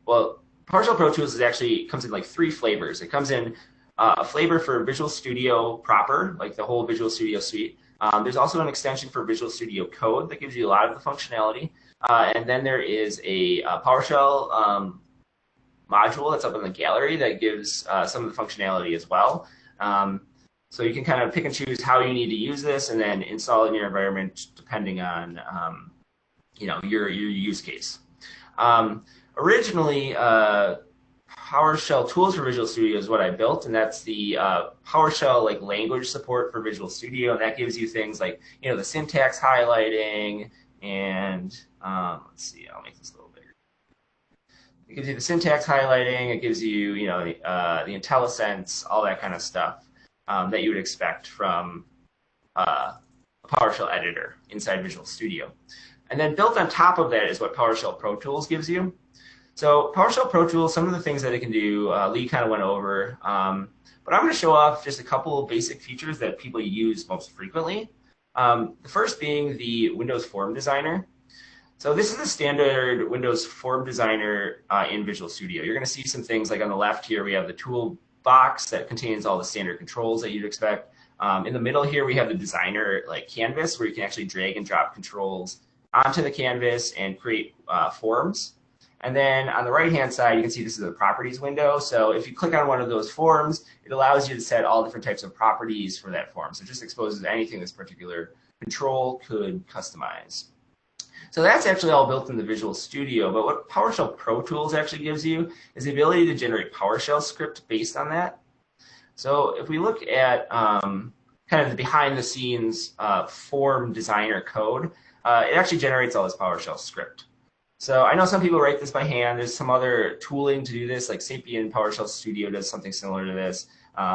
well, PowerShell Pro Tools comes in 3 flavors. It comes in a flavor for Visual Studio proper, the whole Visual Studio suite. There's also an extension for Visual Studio Code that gives you a lot of the functionality. And then there is a PowerShell module that's up in the gallery that gives some of the functionality as well. So you can kind of pick and choose how you need to use this and then install it in your environment depending on your use case. Originally, PowerShell tools for Visual Studio is what I built, and that's the PowerShell language support for Visual Studio, and that gives you things like the syntax highlighting and let's see, I'll make this a little bigger. It gives you the syntax highlighting. It gives you the IntelliSense, all that kind of stuff that you would expect from a PowerShell editor inside Visual Studio. And then built on top of that is what PowerShell Pro Tools gives you. So PowerShell Pro Tools, some of the things that it can do, Lee kind of went over, but I'm going to show off just a couple of basic features that people use most frequently. The first being the Windows Form Designer. So this is the standard Windows form designer in Visual Studio. You're going to see some things like on the left here, we have the toolbox that contains all the standard controls that you'd expect. In the middle here, we have the designer like canvas where you can actually drag and drop controls onto the canvas and create forms. And then on the right-hand side, you can see this is a properties window. So if you click on one of those forms, it allows you to set all different types of properties for that form. So it just exposes anything this particular control could customize. So that's actually all built in the Visual Studio, but what PowerShell Pro Tools actually gives you is the ability to generate PowerShell script based on that. So if we look at kind of the behind-the-scenes form designer code, it actually generates all this PowerShell script. So I know some people write this by hand. There's some other tooling to do this, like Sapien PowerShell Studio does something similar to this.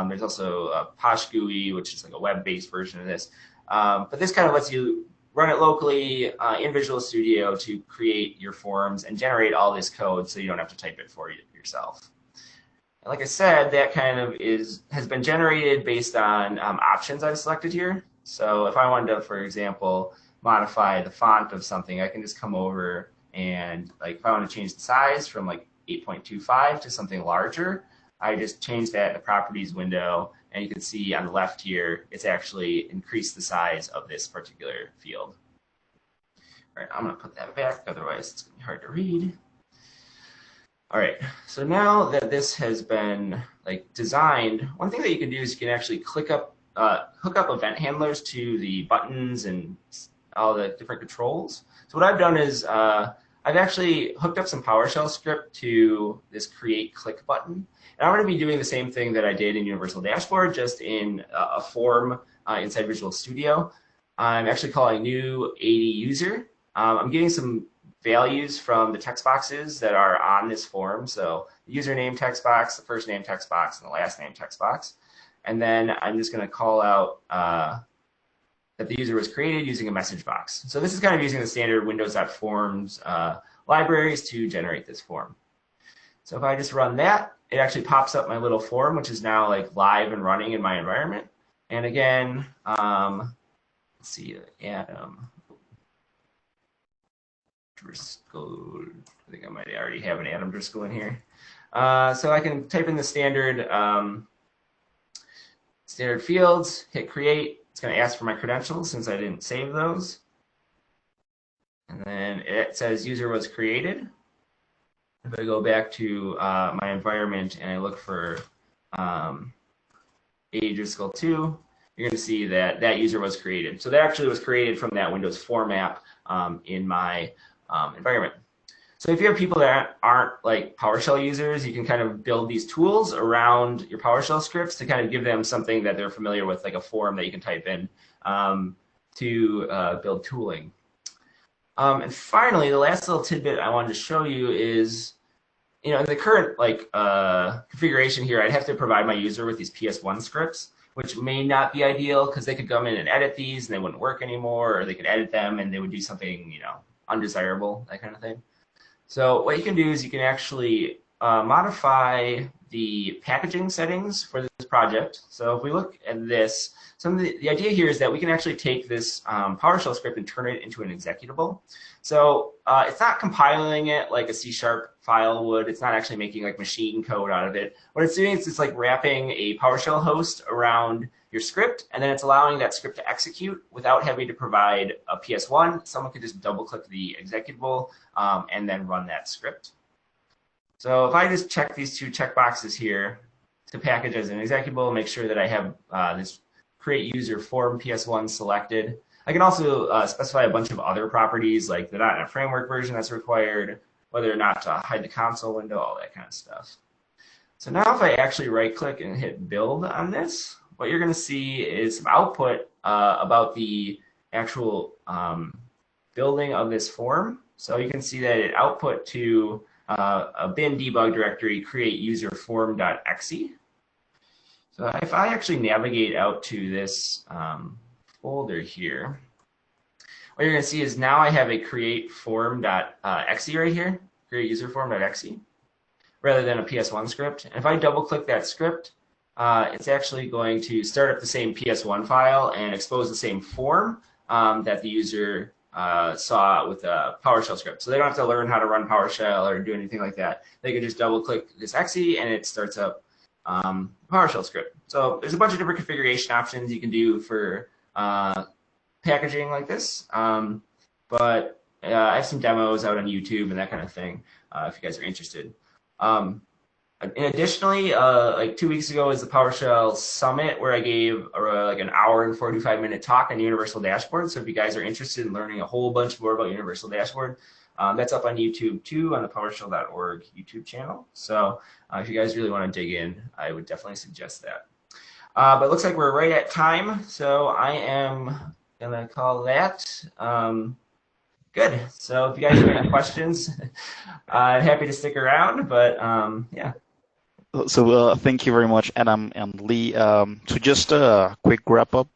There's also Posh GUI, which is like a web-based version of this. But this kind of lets you run it locally in Visual Studio to create your forms and generate all this code so you don't have to type it for yourself. And like I said, that kind of has been generated based on options I've selected here. So if I wanted to, for example, modify the font of something, I can just come over and like if I want to change the size from like 8.25 to something larger, I just change that in the properties window, and you can see on the left here, it's actually increased the size of this particular field. All right, I'm going to put that back, otherwise it's going to be hard to read. All right, so now that this has been like designed, one thing that you can do is you can actually hook up event handlers to the buttons and all the different controls. So what I've done is I've actually hooked up some PowerShell script to this create click button. And I'm going to be doing the same thing that I did in Universal Dashboard, just in a form inside Visual Studio. I'm actually calling new AD user. I'm getting some values from the text boxes that are on this form. So the username text box, the first name text box, and the last name text box. And then I'm just going to call out that the user was created using a message box. So this is kind of using the standard Windows.Forms libraries to generate this form. So if I just run that, it actually pops up my little form, which is now like live and running in my environment. And again, let's see, Adam Driscoll. I think I might already have an Adam Driscoll in here. So I can type in the standard fields, hit create. It's going to ask for my credentials since I didn't save those. And then it says user was created. If I go back to my environment and I look for Driscoll 2, you're going to see that that user was created. So that actually was created from that Windows form app in my environment. So if you have people that aren't like PowerShell users, you can kind of build these tools around your PowerShell scripts to kind of give them something that they're familiar with, like a form that you can type in to build tooling. And finally, the last little tidbit I wanted to show you is, in the current configuration here, I'd have to provide my user with these PS1 scripts, which may not be ideal because they could come in and edit these and they wouldn't work anymore, or they could edit them and they would do something, undesirable, that kind of thing. So what you can do is you can actually modify the packaging settings for this project. So if we look at this, the idea here is that we can actually take this PowerShell script and turn it into an executable. So it's not compiling it like a C# file would. It's not actually making like machine code out of it. What it's doing is it's like wrapping a PowerShell host around your script, and then it's allowing that script to execute without having to provide a PS1. Someone could just double-click the executable and then run that script. So if I just check these two checkboxes here to package as an executable, make sure that I have this create user form PS1 selected. I can also specify a bunch of other properties like the .NET Framework version that's required, whether or not to hide the console window, all that kind of stuff. So now if I actually right-click and hit build on this, what you're going to see is some output about the actual building of this form. So you can see that it output to a bin debug directory create user form.exe. So if I actually navigate out to this folder here, what you're going to see is now I have a create form.exe right here, create user form.exe, rather than a PS1 script. And if I double click that script, it's actually going to start up the same PS1 file and expose the same form that the user saw with a PowerShell script. So they don't have to learn how to run PowerShell or do anything like that. They can just double click this exe and it starts up PowerShell script. So there's a bunch of different configuration options you can do for packaging like this. But I have some demos out on YouTube and that kind of thing if you guys are interested. And additionally, like 2 weeks ago is the PowerShell Summit where I gave like an hour and 45-minute talk on Universal Dashboard. So if you guys are interested in learning a whole bunch more about Universal Dashboard, that's up on YouTube too on the PowerShell.org YouTube channel. So if you guys really want to dig in, I would definitely suggest that. But it looks like we're right at time, so I am gonna call that. Good. So if you guys have any questions, I'm happy to stick around. But yeah. So thank you very much, Adam and Lee. So just a quick wrap up.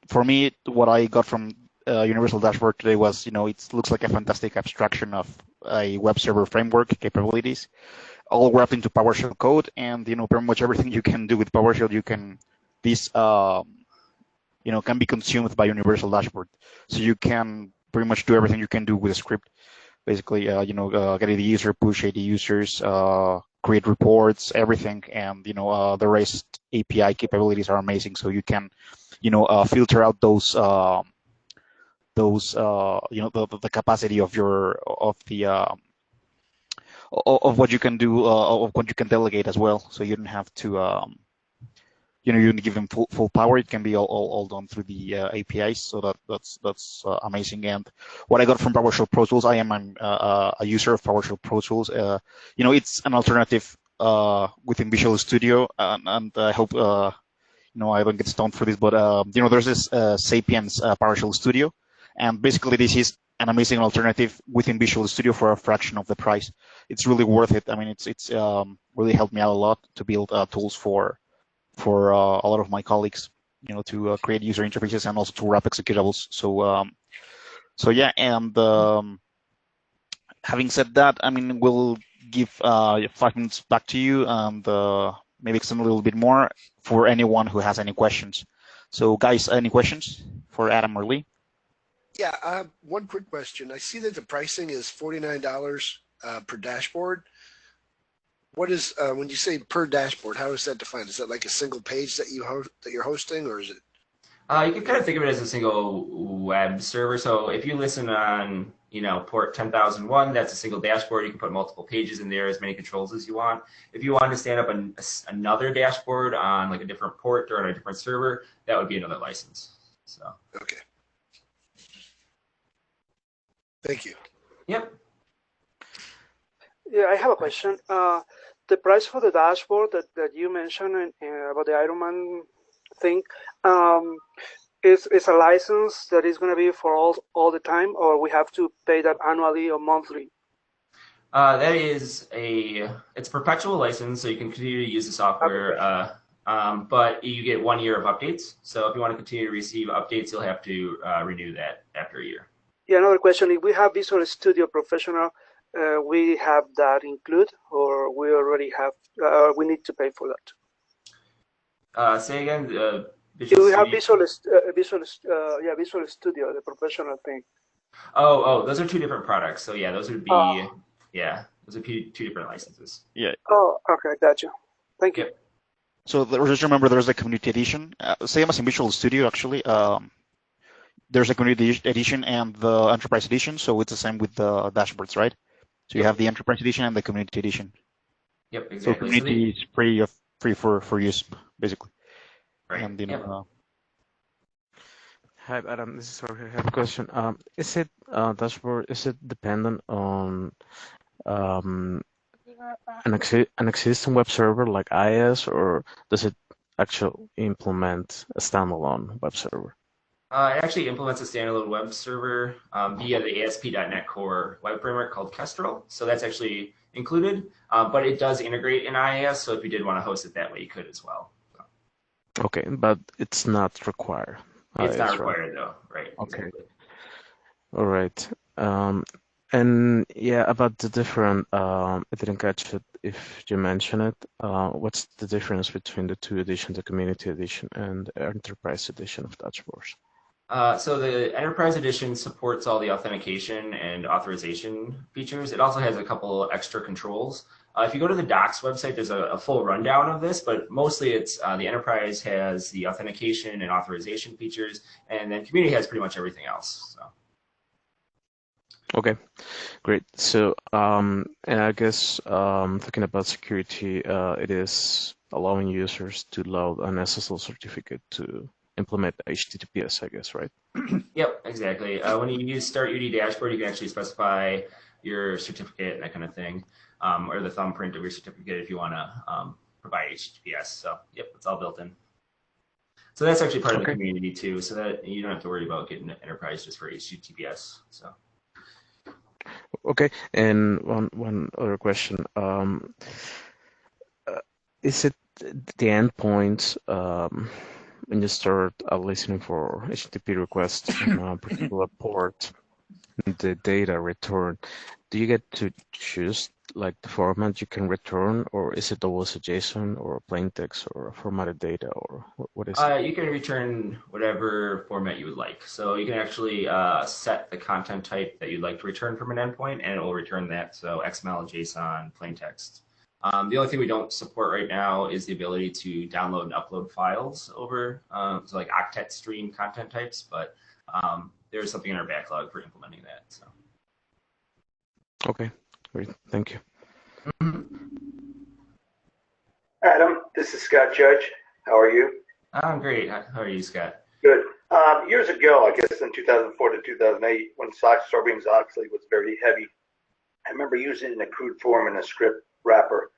For me, what I got from Universal Dashboard today was, it looks like a fantastic abstraction of a web server framework capabilities, all wrapped into PowerShell code, and pretty much everything you can do with PowerShell, can be consumed by Universal Dashboard. So you can pretty much do everything you can do with a script. Basically, get the user, push AD users, create reports, everything, and the REST API capabilities are amazing. So you can, filter out those, the capacity of what you can do, of what you can delegate as well. So you don't have to, you don't give them full power. It can be all done through the APIs. So that's amazing. And what I got from PowerShell Pro Tools, I am a user of PowerShell Pro Tools. It's an alternative within Visual Studio, and I hope I don't get stoned for this, but there's this Sapiens PowerShell Studio, and basically this is an amazing alternative within Visual Studio for a fraction of the price. It's really worth it. I mean, it's really helped me out a lot to build tools for a lot of my colleagues, to create user interfaces and also to wrap executables. So yeah, and having said that, I mean, we'll give 5 minutes back to you and maybe extend a little bit more for anyone who has any questions. So guys, any questions for Adam or Lee? Yeah, one quick question. I see that the pricing is $49 per dashboard. What is when you say per dashboard? How is that defined? Is that like a single page that you're hosting, or is it? You can kind of think of it as a single web server. So if you listen on, port 10,001, that's a single dashboard. You can put multiple pages in there, as many controls as you want. If you want to stand up another dashboard on like a different port or on a different server, that would be another license. So. Okay. Thank you. Yep. Yeah, I have a question. The price for the dashboard that you mentioned about the Ironman thing, is a license that is going to be for all the time, or we have to pay that annually or monthly? That is it's a perpetual license, so you can continue to use the software, but you get 1 year of updates. So if you want to continue to receive updates, you'll have to renew that after a year. Yeah, another question. If we have Visual Studio Professional, we have that include, or we already have, we need to pay for that? Say again. Do we have Visual Studio, the professional thing? Oh, those are two different products. So yeah, those would be, those are two different licenses. Yeah. Oh, okay, gotcha. Thank you. Yep. So just remember, there's a community edition, same as in Visual Studio actually. There's a community edition and the enterprise edition, so it's the same with the dashboards, right? So you have the enterprise edition and the community edition. Yep, exactly. So community is free for use, basically. Right. And Hi, Adam. This is Jorge. I have a question. Is it dashboard? Is it dependent on an existing web server like IIS, or does it actually implement a standalone web server? It actually implements a standalone web server via the ASP.NET Core web framework called Kestrel. So that's actually included, but it does integrate in IIS. So if you did want to host it that way, you could as well. So. Okay, but it's not required. It's not required though, right? Okay. Exactly. All right. And yeah, about the different, I didn't catch it if you mentioned it. What's the difference between the two editions, the community edition and the enterprise edition of dashboards? So the Enterprise Edition supports all the authentication and authorization features. It also has a couple extra controls. If you go to the Docs website, there's a full rundown of this, but mostly it's the Enterprise has the authentication and authorization features, and then Community has pretty much everything else. So. Okay, great. So, and I guess talking about security, it is allowing users to load an SSL certificate to implement HTTPS, I guess, right? Yep, exactly. When you use Start UD dashboard, you can actually specify your certificate and that kind of thing, or the thumbprint of your certificate if you want to provide HTTPS. So, yep, it's all built in. So that's actually part of the community too, so that you don't have to worry about getting an enterprise just for HTTPS. So. Okay, and one other question: is it the endpoint when you start listening for HTTP requests on a particular port, the data returned? Do you get to choose like the format you can return, or is it always a JSON or a plain text or a formatted data, or what is it? You can return whatever format you would like. So you can actually set the content type that you'd like to return from an endpoint, and it will return that. So XML, JSON, plain text. The only thing we don't support right now is the ability to download and upload files over, so like octet stream content types, but there's something in our backlog for implementing that. So. Okay, great, thank you. Adam, this is Scott Judge. How are you? I'm great. How are you, Scott? Good. Years ago, I guess in 2004 to 2008, when Sarbanes-Oxley was very heavy, I remember using it in a crude form in a script wrapper,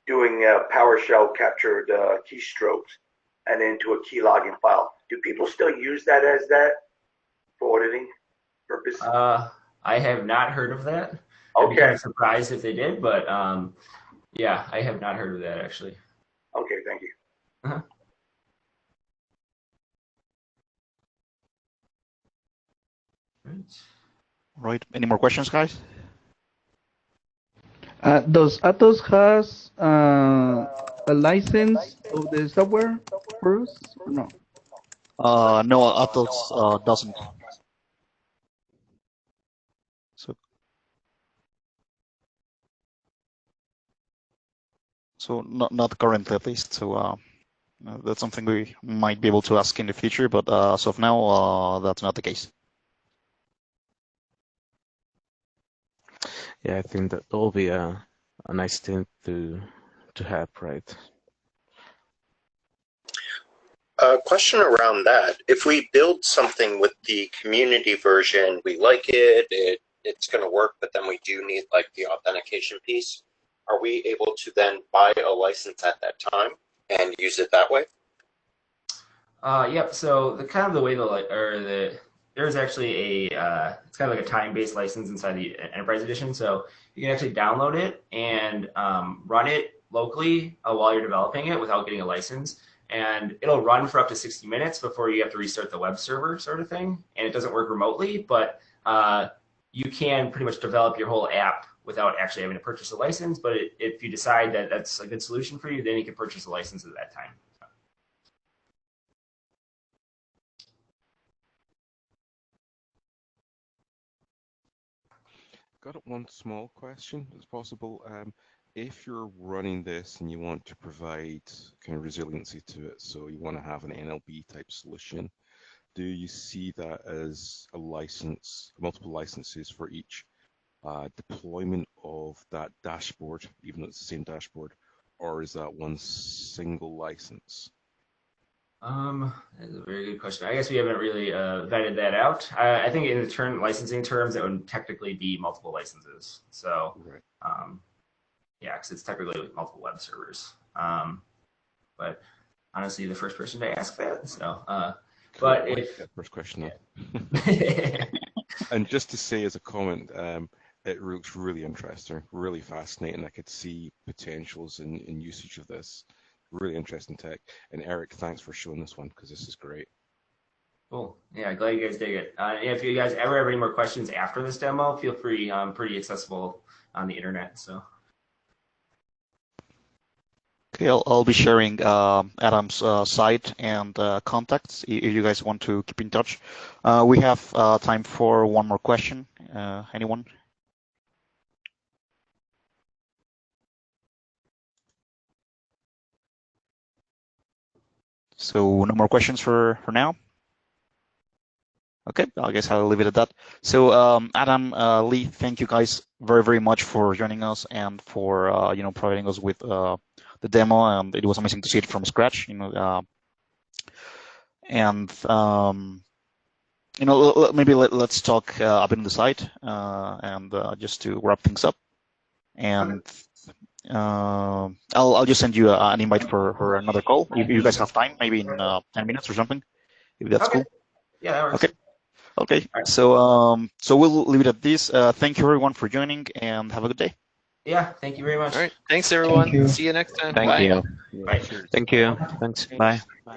doing PowerShell captured keystrokes and into a key logging file. Do people still use that as that for auditing purposes? I have not heard of that. Okay. I'd be kind of surprised if they did, but yeah, I have not heard of that actually. Okay, thank you. Uh-huh. Right. Any more questions, guys? Does Atos has a license of the software for us or no? No, Atos doesn't. So not currently at least. So that's something we might be able to ask in the future, but as of now, that's not the case. Yeah, I think that will be a nice thing to have, right? A question around that. If we build something with the community version, we like it, it's going to work, but then we do need like the authentication piece. Are we able to then buy a license at that time and use it that way? Yep. So the way there's actually it's kind of like a time-based license inside the Enterprise Edition. So you can actually download it and run it locally while you're developing it without getting a license. And it'll run for up to 60 minutes before you have to restart the web server sort of thing. And it doesn't work remotely, but you can pretty much develop your whole app without actually having to purchase a license. But if you decide that that's a good solution for you, then you can purchase a license at that time. Got one small question, if it's possible. If you're running this and you want to provide kind of resiliency to it, so you want to have an NLB type solution, do you see that as a license, multiple licenses for each deployment of that dashboard, even though it's the same dashboard, or is that one single license? That's a very good question. I guess we haven't really vetted that out. I think in the licensing terms, it would technically be multiple licenses. So, right. Yeah, because it's technically with multiple web servers. But honestly, the first person to ask that. So, but if that first question, and just to say as a comment, it looks really interesting, really fascinating. I could see potentials in usage of this. Really interesting tech. And Eric, thanks for showing this one because this is great. Cool. Yeah, glad you guys dig it. If you guys ever have any more questions after this demo, feel free. I'm pretty accessible on the internet. So. Okay, I'll be sharing Adam's site and contacts if you guys want to keep in touch. We have time for one more question. Anyone? So no more questions for now. Okay, I guess I'll leave it at that. So Adam, Lee, thank you guys very much for joining us and for providing us with the demo, and it was amazing to see it from scratch. Maybe let's talk a bit on the site and just to wrap things up. And I'll just send you an invite for another call if you guys have time, maybe in 10 minutes or something, if that's cool. Yeah, that works. Okay. Right. So we'll leave it at this. Thank you everyone for joining, and have a good day. Yeah, thank you very much. All right. Thanks everyone. Thank you. See you next time. Thank Bye. you. Bye. Thank you. Thanks. Bye. Bye.